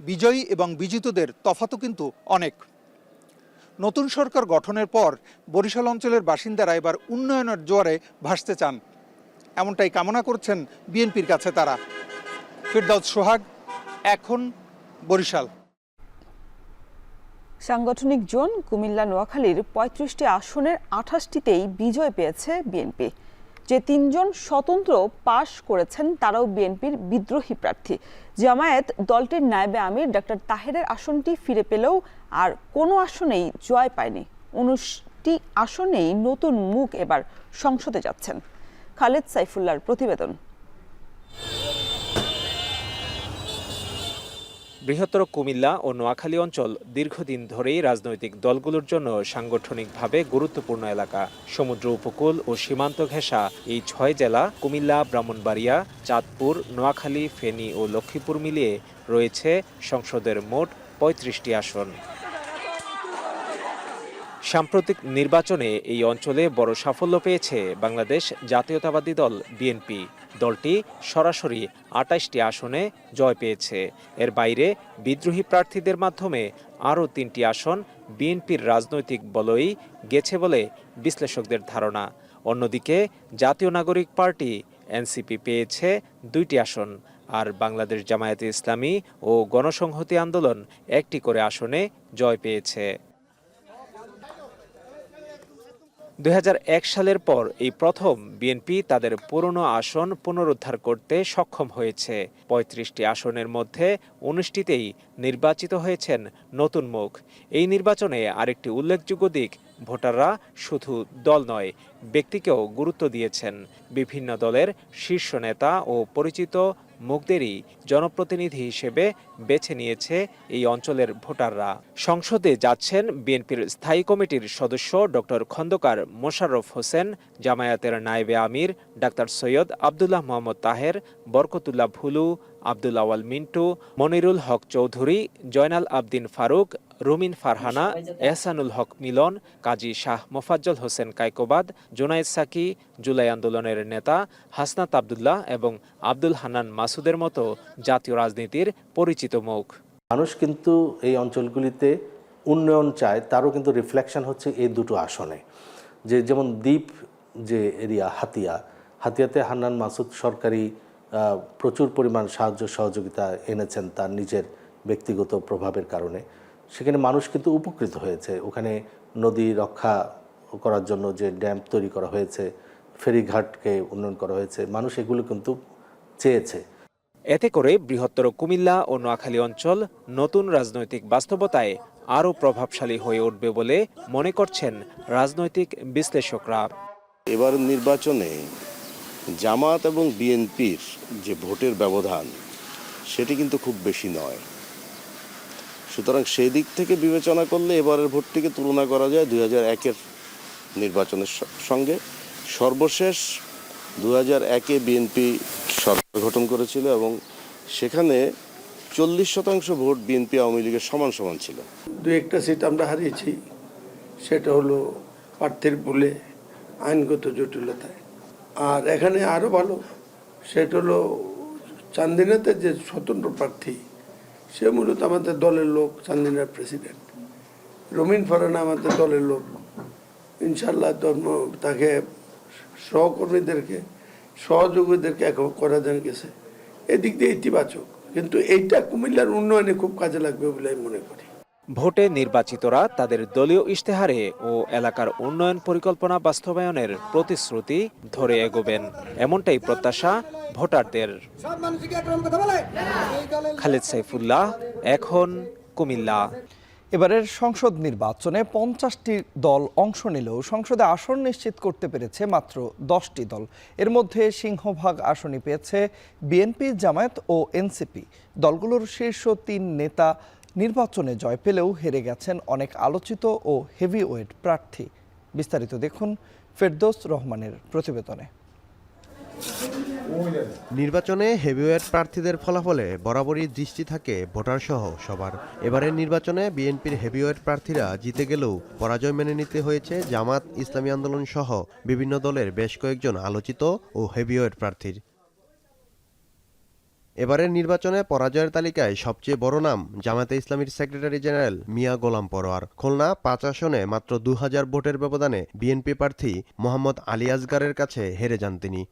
বিজয়ী এবং বিজিতদের তফাতও কিন্তু অনেক। নতুন সরকার গঠনের পর বরিশাল অঞ্চলের বাসিন্দারা এবার উন্নয়নের জোয়ারে ভাসতে চান, এমনটাই কামনা করছেন বিএনপির কাছে তারা। ফিরদাউস সোহাগ, এখন বরিশাল। সাংগঠনিক জোন কুমিল্লা নোয়াখালীর ৩৫টি আসনের ২৮টিতেই বিজয় পেয়েছে বিএনপি। যে ৩ জন স্বতন্ত্র পাশ করেছেন তারাও বিএনপির বিদ্রোহী প্রার্থী। জামায়াত দলটির নায়েবে আমির ডাক্তার তাহেরের আসনটি ফিরে পেলেও আর কোনো আসনেই জয় পায়নি। ১৯টি আসনেই নতুন মুখ এবার সংসদে যাচ্ছেন। খালেদ সাইফুল্লাহর প্রতিবেদন। বৃহত্তর কুমিল্লা ও নোয়াখালী অঞ্চল দীর্ঘদিন ধরেই রাজনৈতিক দলগুলোর জন্য সাংগঠনিকভাবে গুরুত্বপূর্ণ এলাকা। সমুদ্র উপকূল ও সীমান্ত ঘেঁষা এই ৬ জেলা কুমিল্লা, ব্রাহ্মণবাড়িয়া, চাঁদপুর, নোয়াখালী, ফেনী ও লক্ষ্মীপুর মিলিয়ে রয়েছে সংসদের মোট ৩৫টি আসন। সাম্প্রতিক নির্বাচনে এই অঞ্চলে বড় সাফল্য পেয়েছে বাংলাদেশ জাতীয়তাবাদী দল বিএনপি। দলটি সরাসরি ২৮টি আসনে জয় পেয়েছে। এর বাইরে বিদ্রোহী প্রার্থীদের মাধ্যমে আরও ৩টি আসন বিএনপির রাজনৈতিক বলয়েই গেছে বলে বিশ্লেষকদের ধারণা। অন্যদিকে জাতীয় নাগরিক পার্টি এনসিপি পেয়েছে ২টি আসন, আর বাংলাদেশ জামায়াতে ইসলামী ও গণসংহতি আন্দোলন ১টি করে আসনে জয় পেয়েছে। ২০০১ সালের পর এই প্রথম বিএনপি তাদের পুরনো আসন পুনরুদ্ধার করতে সক্ষম হয়েছে। ৩৫টি আসনের মধ্যে ১৯টিতেই নির্বাচিত হয়েছেন নতুন মুখ। এই নির্বাচনে আরেকটি উল্লেখযোগ্য দিক, ভোটাররা শুধু দল নয়, ব্যক্তিকেও গুরুত্ব দিয়েছেন। বিভিন্ন দলের শীর্ষ নেতা ও পরিচিত মুখদেরই জনপ্রতিনিধি হিসেবে বেছে নিয়েছে এই অঞ্চলের ভোটাররা। সংসদে যাচ্ছেন বিএনপির স্থায়ী কমিটির সদস্য ডক্টর খন্দকার মোশাররফ হোসেন, জামায়াতের নায়েবে আমির ডাক্তার সৈয়দ আবদুল্লাহ মোহাম্মদ তাহের, বরকতুল্লাহ ভুলু, আব্দুল আওয়াল মিন্টু, মনিরুল হক চৌধুরী, জয়নাল আবদিন ফারুক, রুমিন ফারহানা, এহসানুল হক মিলন, কাজী শাহ মোফাজ্জল হোসেন কায়কোবাদ, জুনায়েদ সাকি, জুলাই আন্দোলনের নেতা হাসনাত আবদুল্লাহ এবং আব্দুল হান্নান মাসুদের মতো জাতীয় রাজনীতির পরিচিত মুখ। মানুষ কিন্তু এই অঞ্চলগুলিতে উন্নয়ন চায়, তারও কিন্তু রিফ্লেকশন হচ্ছে এই দুটো আসনে। যেমন দ্বীপ যে এরিয়া হাতিয়াতে হান্নান মাসুদ সরকারি প্রচুর পরিমাণ সাহায্য সহযোগিতা এনেছেন তার নিজের ব্যক্তিগত প্রভাবের কারণে। সেখানে মানুষ কিন্তু উপকৃত হয়েছে। ওখানে নদী রক্ষা করার জন্য যে ড্যাম তৈরি করা হয়েছে, ফেরিঘাটকে উন্নয়ন করা হয়েছে, মানুষ এগুলো কিন্তু চেয়েছে। এতে করে বৃহত্তর কুমিল্লা ও নোয়াখালী অঞ্চল নতুন রাজনৈতিক বাস্তবতায় আরও প্রভাবশালী হয়ে উঠবে বলে মনে করছেন রাজনৈতিক বিশ্লেষকরা। এবার নির্বাচনে জামাত এবং বিএনপির যে ভোটের ব্যবধান সেটি কিন্তু খুব বেশি নয়। সুতরাং সেই দিক থেকে বিবেচনা করলে এবারের ভোটটিকে তুলনা করা যায় 2001-এর নির্বাচনের সঙ্গে। সর্বশেষ 2001-এ বিএনপি সরকার গঠন করেছিল এবং সেখানে 40% ভোট বিএনপি আওয়ামী লীগের সমান সমান ছিল। দু একটা সিট আমরা হারিয়েছি, সেটা হলো প্রার্থীর ভুলে, আইনগত জটিলতায়। আর এখানে আরও ভালো, সেটা হলো চান্দিনাতে যে স্বতন্ত্র প্রার্থী, সে মূলত আমাদের দলের লোক, চান্দিনার প্রেসিডেন্ট রমিন ফারানা আমাদের দলের লোক। ইনশাল্লাহ তাকে সহকর্মীদেরকে, সহযোগীদেরকে একক করা দেন গেছে, এদিক দিয়ে ইতিবাচক। কিন্তু এইটা কুমিল্লার উন্নয়নে খুব কাজে লাগবে বলে আমি মনে করি। ভোটে নির্বাচিতরা তাদের দলীয় ইশতেহারে ও এলাকার উন্নয়ন পরিকল্পনা বাস্তবায়নের প্রতিশ্রুতি ধরে এগোবেন, এমনটাই প্রত্যাশা ভোটারদের। খালেদ সাইফুল্লাহ, এখন কুমিল্লা। এবারের সংসদ নির্বাচনে 50টি দল অংশ নিলেও সংসদে আসন নিশ্চিত করতে পেরেছে মাত্র 10টি দল। এর মধ্যে সিংহভাগ আসনই পেয়েছে বিএনপি, জামায়াত ও এনসিপি। দলগুলোর শীর্ষ 3 নেতা নির্বাচনে জয় পেলেও হেরে গেছেন অনেক আলোচিত ও হেভিওয়েট প্রার্থী। বিস্তারিত দেখুন ফেরদৌস রহমানের প্রতিবেদনে। নির্বাচনে হেভিওয়েট প্রার্থীদের ফলাফলে বরাবরই দৃষ্টি থাকে ভোটার সহ সবার। এবারের নির্বাচনে বিএনপির হেভিওয়েট প্রার্থীরা জিতে গেলেও পরাজয় মেনে নিতে হয়েছে জামাত, ইসলামী আন্দোলন সহ বিভিন্ন দলের বেশ কয়েকজন আলোচিত ও হেভিওয়েট প্রার্থীর। এবারের নির্বাচনে পরাজয়ের তালিকায় সবচেয়ে বড় নাম জামায়াতে ইসলামীর সেক্রেটারি জেনারেল মিয়া গোলাম পরোয়ার। খুলনা 5 আসনে মাত্র 2000 ভোটের ব্যবধানে বিএনপি প্রার্থী মোহাম্মদ আলী আসগারের কাছে হেরে যান তিনি।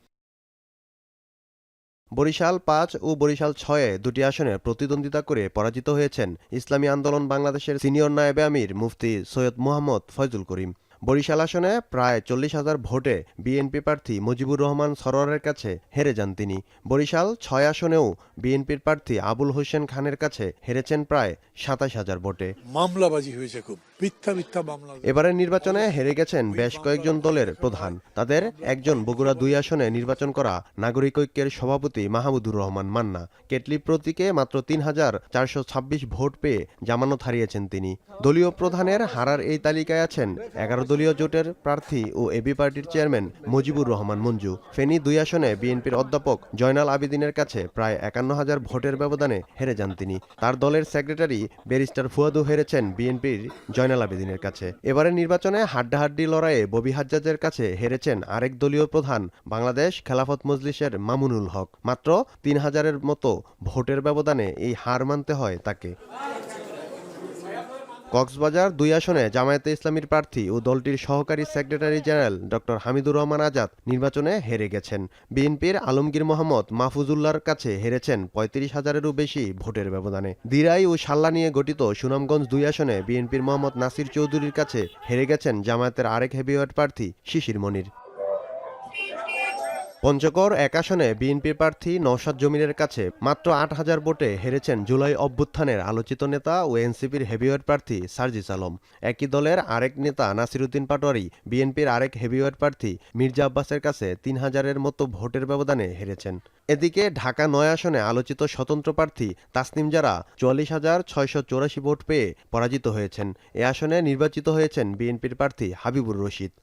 বরিশাল 5 ও বরিশাল 6-এ 2টি আসনে প্রতিদ্বন্দ্বিতা করে পরাজিত হয়েছেন ইসলামী আন্দোলন বাংলাদেশের সিনিয়র নায়েবে আমির মুফতি সৈয়দ মোহাম্মদ ফয়জুল করিম। বরিশাল আসনে প্রায় 40,000 ভোটে বিএনপি প্রার্থী মুজিবুর রহমান সরোয়ারের কাছে হেরে যান তিনি। বরিশাল 6 আসনেও বিএনপির প্রার্থী আবুল হোসেন খানের কাছে হেরেছেন প্রায় 27,000 ভোটে। মামলাবাজি হয়েছে, খুব মিথ্যা মামলা। এবারের নির্বাচনে হেরে গেছেন বেশ কয়েকজন দলের প্রধান। তাদের একজন বগুড়া 2 আসনে নির্বাচন করা নাগরিক ঐক্যের সভাপতি মাহমুদুর রহমান মান্না। কেটলি প্রতীকে মাত্র 3,426 ভোট পেয়ে জামানত হারিয়েছেন তিনি। দলীয় প্রধানের হারার এই তালিকায় আছেন 11 দলীয় জোটের প্রার্থী ও এবি পার্টির চেয়ারম্যান মুজিবুর রহমান মঞ্জু। ফেনী 2 আসনে বিএনপির অধ্যাপক জয়নাল আবেদিনের কাছে প্রায় 51,000 ভোটের ব্যবধানে হেরে যান তিনি। তার দলের সেক্রেটারি ব্যারিস্টার ফুয়াদও হেরেছেন বিএনপির জয়নাল আবেদিনের কাছে। এবারের নির্বাচনে হাড্ডাহাড্ডি লড়াইয়ে ববি হাজ্জাজের কাছে হেরেছেন আরেক দলীয় প্রধান বাংলাদেশ খেলাফত মজলিসের মামুনুল হক। মাত্র 3,000-এর মতো ভোটের ব্যবধানে এই হার মানতে হয় তাকে। কক্সবাজার 2 আসনে জামায়াতে ইসলামীর প্রার্থী ও দলটির সহকারী secretary general doctor Hamidur Rahman Azad নির্বাচনে হেরে গেছেন। বিএনপির আলমগীর মোহাম্মদ মাহফুজুল্লাহর কাছে হেরেছেন 35,000-এরও বেশি ভোটের ব্যবধানে। দিরাই ও সাল্লা নিয়ে গঠিত সুনামগঞ্জ 2 আসনে বিএনপির মোহাম্মদ নাসির চৌধুরীর কাছে হেরে গেছেন জামায়াতের আরেক হেভিওয়েট প্রার্থী শিশির মনির। পঞ্চগড় 1 আসনে বিএনপির প্রার্থী নওশাদ জমিরের কাছে মাত্র 8,000 ভোটে হেরেছেন জুলাই অভ্যুত্থানের আলোচিত নেতা ও এনসিপির হেভিওয়েট প্রার্থী সার্জিস আলম। একই দলের আরেক নেতা নাসিরউদ্দিন পাটোয়ারি বিএনপির আরেক হেভিওয়েট প্রার্থী মির্জা আব্বাসের কাছে 3,000-এর মতো ভোটের ব্যবধানে হেরেছেন। এদিকে ঢাকা 9 আসনে আলোচিত স্বতন্ত্র প্রার্থী তাসনিম জারা 44,684 ভোট পেয়ে পরাজিত হয়েছেন। এ আসনে নির্বাচিত হয়েছেন বিএনপির প্রার্থী হাবিবুর রশিদ।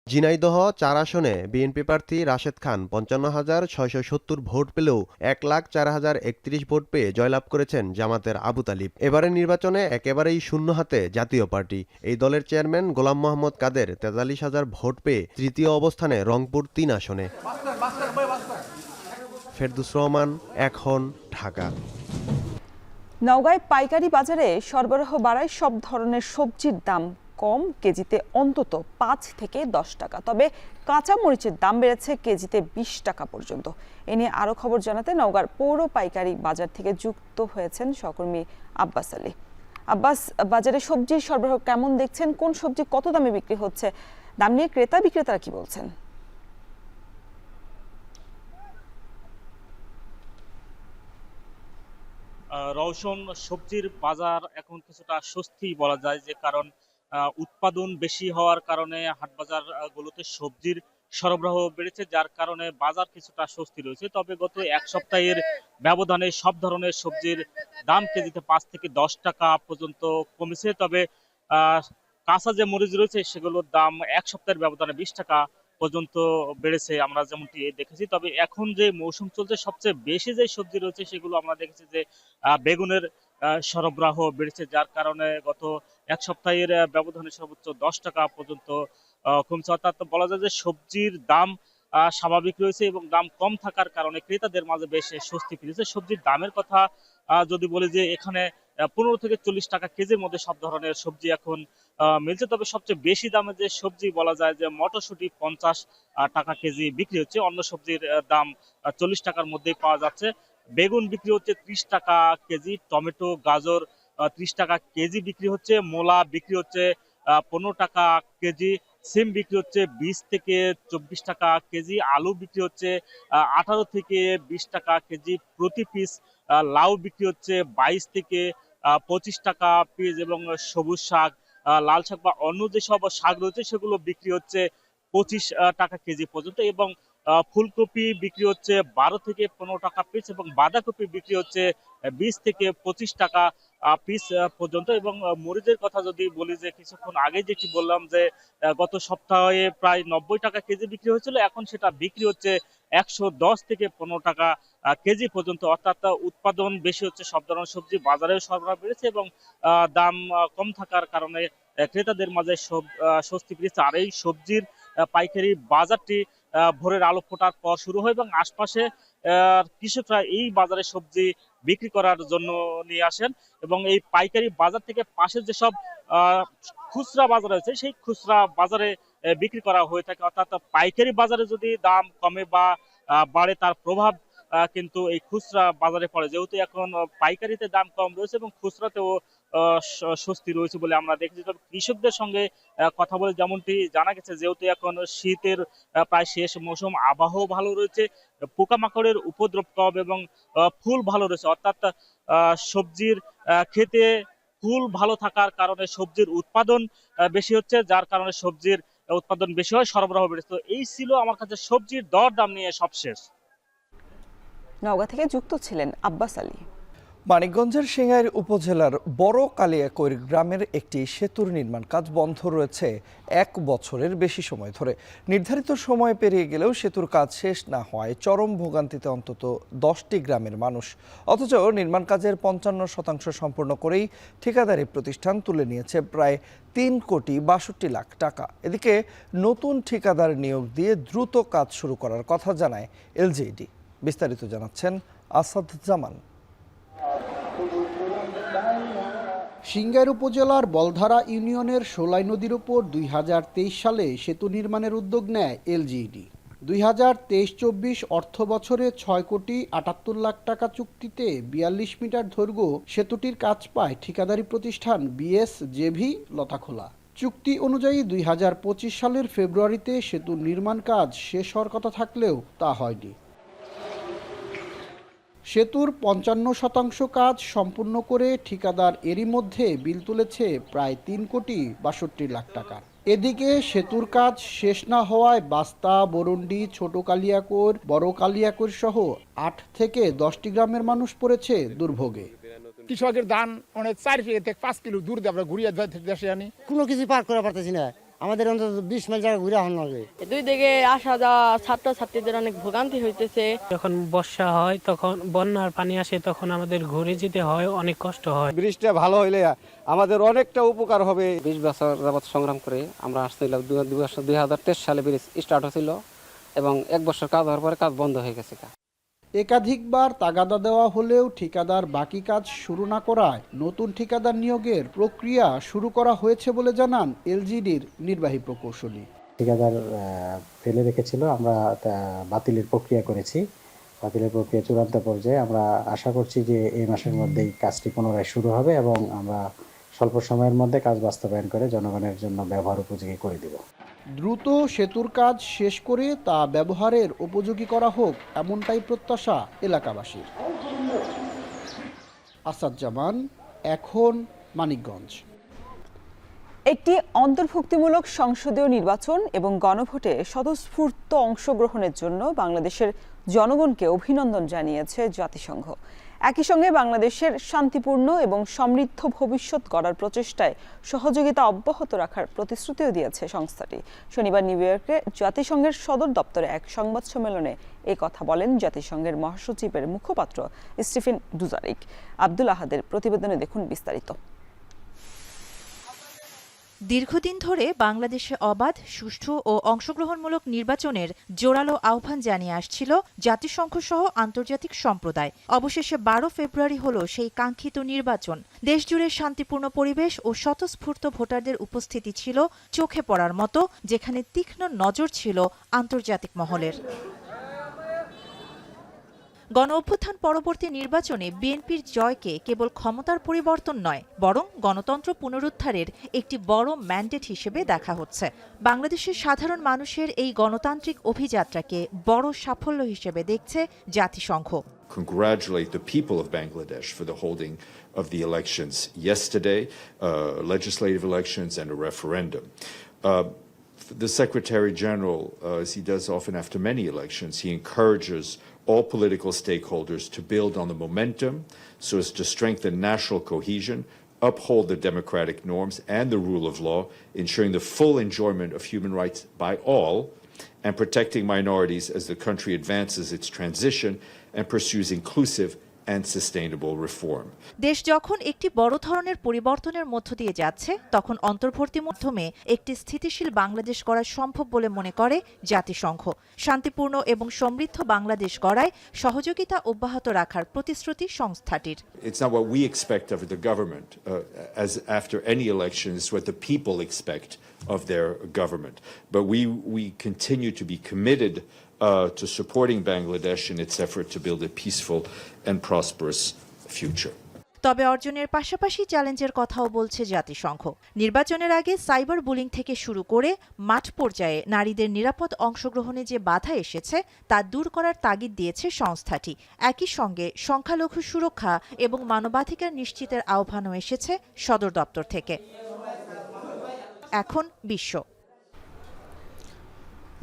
ঝিনাইদহ 4 আসনে বিএনপি প্রার্থী রাশেদ খান 55,670 ভোট পেলেও 1,04,031 ভোট পেয়ে জয়লাভ করেছেন জামাতের আবু তালিব। এবারের নির্বাচনে একেবারেই শূন্য হাতে জাতীয় পার্টি। এই দলের চেয়ারম্যান গোলাম মোহাম্মদ কাদের 43,000 ভোট পেয়ে তৃতীয় অবস্থানে রংপুর 3 আসনে। ফেরদৌস রহমান, এখন, ঢাকা। নওগাঁয় পাইকারি বাজারে সরবরাহ বাড়ায় সব ধরনের সবজির দাম কম, কেজিতে অন্তত 5 থেকে 10 টাকা। তবে কাঁচা মরিচের দাম বেড়েছে কেজিতে 20 টাকা পর্যন্ত। এ নিয়ে আরো খবর জানাতে নওগাঁর পৌর পাইকারি বাজার থেকে যুক্ত হয়েছেন সহকর্মী আব্বাস আলী। আব্বাস, বাজারে সবজির সরবরাহ কেমন দেখছেন? কোন সবজি কত দামে বিক্রি হচ্ছে? দাম নিয়ে ক্রেতা বিক্রেতারা কি বলছেন? রওশন, সবজির বাজার এখন কিছুটা স্বস্তি বলা যায়, যে কারণ উৎপাদন বেশি হওয়ার কারণে হাটবাজার গুলোতে সবজির সরবরাহ বেড়েছে, যার কারণে বাজার কিছুটা স্বস্তি রয়েছে। তবে গত 1 সপ্তাহের ব্যবধানে সব ধরনের সবজির দাম কেজিতে 5 থেকে 10 টাকা পর্যন্ত কমেছে। তবে কাঁচা যে মরিচ রয়েছে সেগুলোর দাম 1 সপ্তাহের ব্যবধানে 20 টাকা পর্যন্ত বেড়েছে আমরা যেমনটি দেখেছি। তবে এখন যে মৌসুম চলছে সবচেয়ে বেশি যে সবজি রয়েছে সেগুলো আমরা দেখেছি যে বেগুনের সরবরাহ বেড়েছে, যার কারণে গত এক সপ্তাহের ব্যবধানে সর্বোচ্চ 10 টাকা পর্যন্ত কমছে। অর্থাৎ বলা যায় যে সবজির দাম স্বাভাবিক রয়েছে এবং দাম কম থাকার কারণে ক্রেতাদের মাঝে বেশ স্বস্তি ফিরেছে। সবজির দামের কথা যদি বলি যে এখানে 15 থেকে 40 টাকা কেজির মধ্যে সব ধরনের সবজি এখন মিলছে। তবে সবচেয়ে বেশি দামে যে সবজি বলা যায় যে মটরশুঁটি 50 টাকা কেজি বিক্রি হচ্ছে। অন্য সবজির দাম 40 টাকার মধ্যেই পাওয়া যাচ্ছে। বেগুন বিক্রি হচ্ছে 30 টাকা কেজি, টমেটো গাজর 30 টাকা কেজি বিক্রি হচ্ছে, মূলা বিক্রি হচ্ছে 15 টাকা কেজি, সিম বিক্রি হচ্ছে 20 থেকে 24 টাকা কেজি, আলু বিক্রি হচ্ছে 18 থেকে 20 টাকা কেজি প্রতি পিস, লাউ বিক্রি হচ্ছে 22 থেকে 25 টাকা পিস এবং সবুজ শাক, লাল শাক বা অন্য যেসব শাক রয়েছে সেগুলো বিক্রি হচ্ছে 25 টাকা কেজি পর্যন্ত এবং ফুলকপি বিক্রি হচ্ছে 12 থেকে 15 টাকা পিস এবং বাঁধাকপি বিক্রি হচ্ছে 20 থেকে 25 টাকা পিস পর্যন্ত। এবং মরিচের কথা যদি বলি যে কিছুক্ষণ আগে যেটি বললাম যে গত সপ্তাহে প্রায় 90 টাকা কেজি বিক্রি হয়েছিল, এখন সেটা বিক্রি হচ্ছে 110 থেকে 15 টাকা কেজি পর্যন্ত। অর্থাৎ উৎপাদন বেশি হচ্ছে সব ধরনের সবজি, বাজারেও সরবরাহ বেড়েছে এবং দাম কম থাকার কারণে ক্রেতাদের মাঝে স্বস্তি ফিরেছে। আর এই সবজির পাইকারি বাজারটি ভোরের আলো ফোটার পর শুরু হয় এবং আশপাশে কৃষকরা এই বাজারে সবজি বিক্রি করার জন্য নিয়ে আসেন এবং এই পাইকারি বাজার থেকে পাশে যেসব খুচরা বাজার আছে সেই খুচরা বাজারে বিক্রি করা হয়ে থাকে। অর্থাৎ পাইকারি বাজারে যদি দাম কমে বা বাড়ে তার প্রভাব কিন্তু এই খুচরা বাজারে পড়ে। যেহেতু এখন পাইকারিতে দাম কম রয়েছে এবং খুচরাতেও স্বস্তি রয়েছে বলে আমরা দেখেছি। তবে কৃষকদের সঙ্গে কথা বলে যেমনটি জানা গেছে, যেহেতু এখন শীতের প্রায় শেষ মৌসুম, আবহাওয়া ভালো রয়েছে, পোকামাকড়ের উপদ্রব কম এবং ফুল ভালো রয়েছে। অর্থাৎ সবজির ক্ষেতে ফুল ভালো থাকার কারণে সবজির উৎপাদন বেশি হচ্ছে, যার কারণে সবজির উৎপাদন বেশি হয়, সরবরাহ বেড়েছে। তো এই ছিল আমার কাছে সবজির দর দাম নিয়ে সবশেষ। নওগাঁ থেকে যুক্ত ছিলেন আব্বাস আলী। মানিকগঞ্জের সিংড়াইর উপজেলার বড় কালিয়াকৈর গ্রামের একটি সেতুর নির্মাণ কাজ বন্ধ রয়েছে 1 বছরের বেশি সময় ধরে। নির্ধারিত সময় পেরিয়ে গেলেও সেতুর কাজ শেষ না হওয়ায় চরম ভোগান্তিতে অন্তত 10টি গ্রামের মানুষ। অথচ নির্মাণ কাজের 55% সম্পূর্ণ করেই ঠিকাদারি প্রতিষ্ঠান তুলে নিয়েছে প্রায় 3,62,00,000 টাকা। এদিকে নতুন ঠিকাদার নিয়োগ দিয়ে দ্রুত কাজ শুরু করার কথা জানায় এলজিইডি। বিস্তারিত জানাচ্ছেন আসাদুজ্জামান। সিংড়াইর উপজেলার বলধারা ইউনিয়নের সোলাই নদীর উপর 2023 সালে সেতু নির্মাণের উদ্যোগ নেয় এলজিইডি। 2023-24 অর্থ বছরে 6,78,00,000 টাকা চুক্তিতে 42 মিটার দৈর্ঘ্য সেতুটির কাজ পায় ঠিকাদারি প্রতিষ্ঠান বিএসজেভি লতাখোলা। চুক্তি অনুযায়ী 2025 সালের ফেব্রুয়ারিতে সেতুর নির্মাণ কাজ শেষ হওয়ার কথা থাকলেও তা হয়নি। সেতুর 55% কাজ সম্পূর্ণ করে ঠিকাদার এরই মধ্যে বিল তুলেছে প্রায় 3,62,00,000 টাকা। এদিকে সেতুর কাজ শেষ না হওয়ায় বাস্তা, বরুন্ডি, ছোট কালিয়াকৈর, বড় কালিয়াকৈর সহ 8 থেকে 10টি গ্রামের মানুষ পড়েছে দুর্ভোগে। কৃষকের ধান অনেক 4 থেকে 5 কিলো দূর দিয়ে আমরা ঘুরিয়ে দেশে আনি, কোনো কিছু পার করা পারতেছি না। আমাদের অন্তত 20 মাইল জায়গা ঘুরে আনা লাগে। দুই দিকে আসা যাওয়া ছাত্রছাত্রীদের অনেক ভোগান্তি হইতেছে। যখন বর্ষা হয়, তখন বন্যার পানি আসে, তখন আমাদের ঘুরে যেতে হয়, অনেক কষ্ট হয়। ব্রিজটা ভালো হইলে আমাদের অনেকটা উপকার হবে। 20 বছর যাবত সংগ্রাম করে আমরা আসছিলাম। 2023 সালে ব্রিজ স্টার্ট হয়েছিল এবং 1 বছর কাজ হওয়ার পরে কাজ বন্ধ হয়ে গেছে। একাধিকবার তাগাদা দেওয়া হলেও ঠিকাদার বাকি কাজ শুরু না করায় নতুন ঠিকাদার নিয়োগের প্রক্রিয়া শুরু করা হয়েছে বলে জানান এলজিডির নির্বাহী প্রকৌশলী। ঠিকাদার ফেলে রেখেছিল, আমরা বাতিলের প্রক্রিয়া করেছি। বাতিলের প্রক্রিয়া চূড়ান্ত পর্যায়ে। আমরা আশা করছি যে এই মাসের মধ্যেই কাজটি পুনরায় শুরু হবে এবং আমরা স্বল্প সময়ের মধ্যে কাজ বাস্তবায়ন করে জনগণের জন্য ব্যবহার উপযোগী করে দেব। দ্রুত সেতুর কাজ শেষ করে তা ব্যবহারের উপযোগী করা হোক, এমনটাই প্রত্যাশা এলাকাবাসীর। আসাদুজ্জামান, এখন মানিকগঞ্জ। একটি অন্তর্ভুক্তিমূলক সংসদীয় নির্বাচন এবং গণভোটে স্বতঃস্ফূর্ত অংশগ্রহণের জন্য বাংলাদেশের জনগণকে অভিনন্দন জানিয়েছে জাতিসংঘ। একই সঙ্গে বাংলাদেশের শান্তিপূর্ণ এবং সমৃদ্ধ ভবিষ্যৎ গড়ার প্রচেষ্টায় সহযোগিতা অব্যাহত রাখার প্রতিশ্রুতিও দিয়েছে সংস্থাটি। শনিবার নিউ ইয়র্কে জাতিসংঘের সদর দপ্তরে এক সংবাদ সম্মেলনে এই কথা বলেন জাতিসংঘের মহাসচিবের মুখপাত্র স্টিফেন ডুজারিক। আব্দুল আহাদের প্রতিবেদনে দেখুন বিস্তারিত। দীর্ঘদিন ধরে বাংলাদেশে অবাধ, সুষ্ঠু ও অংশগ্রহণমূলক নির্বাচনের জোরালো আহ্বান জানিয়ে আসছিল জাতিসংঘ সহ আন্তর্জাতিক সম্প্রদায়। অবশেষে 12 ফেব্রুয়ারি হলো সেই কাঙ্ক্ষিত নির্বাচন। দেশজুড়ে শান্তিপূর্ণ পরিবেশ ও স্বতঃস্ফূর্ত ভোটারদের উপস্থিতি ছিল চোখে পড়ার মতো, যেখানে তীক্ষ্ণ নজর ছিল আন্তর্জাতিক মহলের। গণঅভ্যুত্থান পরবর্তী নির্বাচনে বিএনপির জয়কে কেবল ক্ষমতার পরিবর্তন নয়, বরং গণতন্ত্র পুনরুদ্ধারের একটি বড় ম্যান্ডেট হিসেবে দেখা হচ্ছে। বাংলাদেশের সাধারণ মানুষের এই গণতান্ত্রিক অভিযাত্রাকে বড় সাফল্য হিসেবে দেখছে জাতিসংঘ। Congratulate the people of Bangladesh for the holding of the elections yesterday, legislative elections and a referendum. The Secretary General, as he does often after many elections, he encourages all political stakeholders to build on the momentum so as to strengthen national cohesion, uphold the democratic norms and the rule of law, ensuring the full enjoyment of human rights by all, and protecting minorities as the country advances its transition and pursues inclusive and sustainable reform. দেশ যখন একটি বড় ধরনের পরিবর্তনের মধ্য দিয়ে যাচ্ছে, তখন অন্তর্বর্তী মাধ্যমে একটি স্থিতিশীল বাংলাদেশ গড়া সম্ভব বলে মনে করে জাতিসংঘ। শান্তিপূর্ণ এবং সমৃদ্ধ বাংলাদেশ গড়ায় সহযোগিতা অব্যাহত রাখার প্রতিশ্রুতি সংস্থাটির। It's not what we expect of the government as after any election, it's what the people expect of their government. But we continue to be committed to supporting Bangladesh in its effort to build a peaceful and prosperous future. তবে অর্জনের পাশাপাশি চ্যালেঞ্জের কথাও বলছে জাতিসংঘ। নির্বাচনের আগে cyber bullying থেকে শুরু করে মাঠ পর্যায়ে নারীদের নিরাপদ অংশগ্রহণে যে বাধা এসেছে তা দূর করার তাগিদ দিয়েছে সংস্থাটি। একই সঙ্গে সংখ্যালঘু সুরক্ষা এবং মানবাধিকার নিশ্চিতের আহ্বানও এসেছে সদর দপ্তর থেকে। এখন বিশ্ব।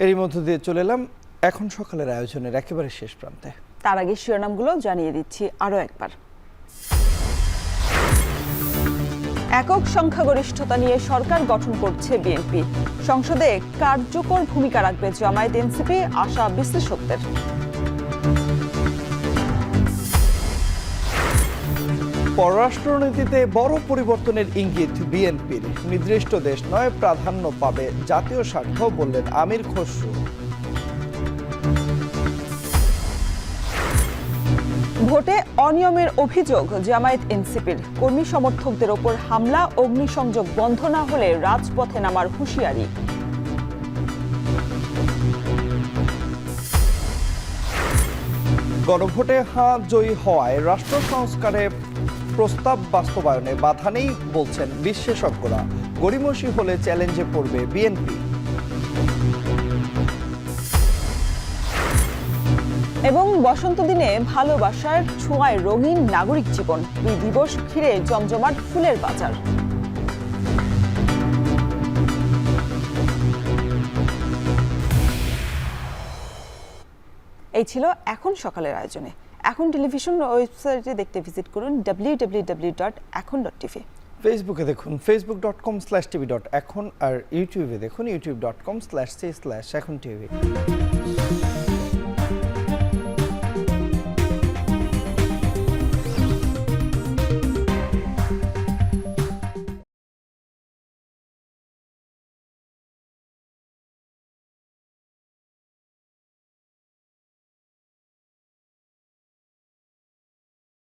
এরই মধ্য দিয়ে চলে এলাম এখন সকালের আয়োজনের একেবারে শেষ প্রান্তে। তার আগে শিরোনামগুলো জানিয়ে দিচ্ছি আরও একবার। একক সংখ্যাগরিষ্ঠতা নিয়ে সরকার গঠন করছে বিএনপি। সংসদে কার্যকর ভূমিকা রাখবে জামায়াত এনসিপি, আশা বিশ্লেষকদের। পররাষ্ট্রনীতিতে বড় পরিবর্তনের ইঙ্গিত বিএনপির। নির্দিষ্ট দেশ নয়, প্রাধান্য পাবে জাতীয় স্বার্থ, বললেন আমির খসরু। ভোটে অনিয়মের অভিযোগ জামায়াত এনসিপির। কর্মী সমর্থকদের ওপর হামলা, অগ্নিসংযোগ বন্ধ না হলে রাজপথে নামার হুঁশিয়ারি। গণভোটে হাঁ জয়ী হওয়ায় রাষ্ট্র সংস্কারে প্রস্তাব বাস্তবায়নে বাধা নেই বলছেন বিশেষজ্ঞরা। গড়িমসি হলে চ্যালেঞ্জে পড়বে বিএনপি। এবং বসন্ত দিনে ভালোবাসার ছোঁয়ায় রঙিন নাগরিক জীবন। এই দিবস ঘিরে জমজমাট ফুলের বাজার। এই ছিল এখন সকালের আয়োজনে। এখন টেলিভিশন ওয়েবসাইটে দেখতে ভিজিট করুন www.ekhon.tv। ফেসবুকে দেখুন facebook.com/tv.ekhon আর ইউটিউবে দেখুন youtube.com/c/ekhon tv।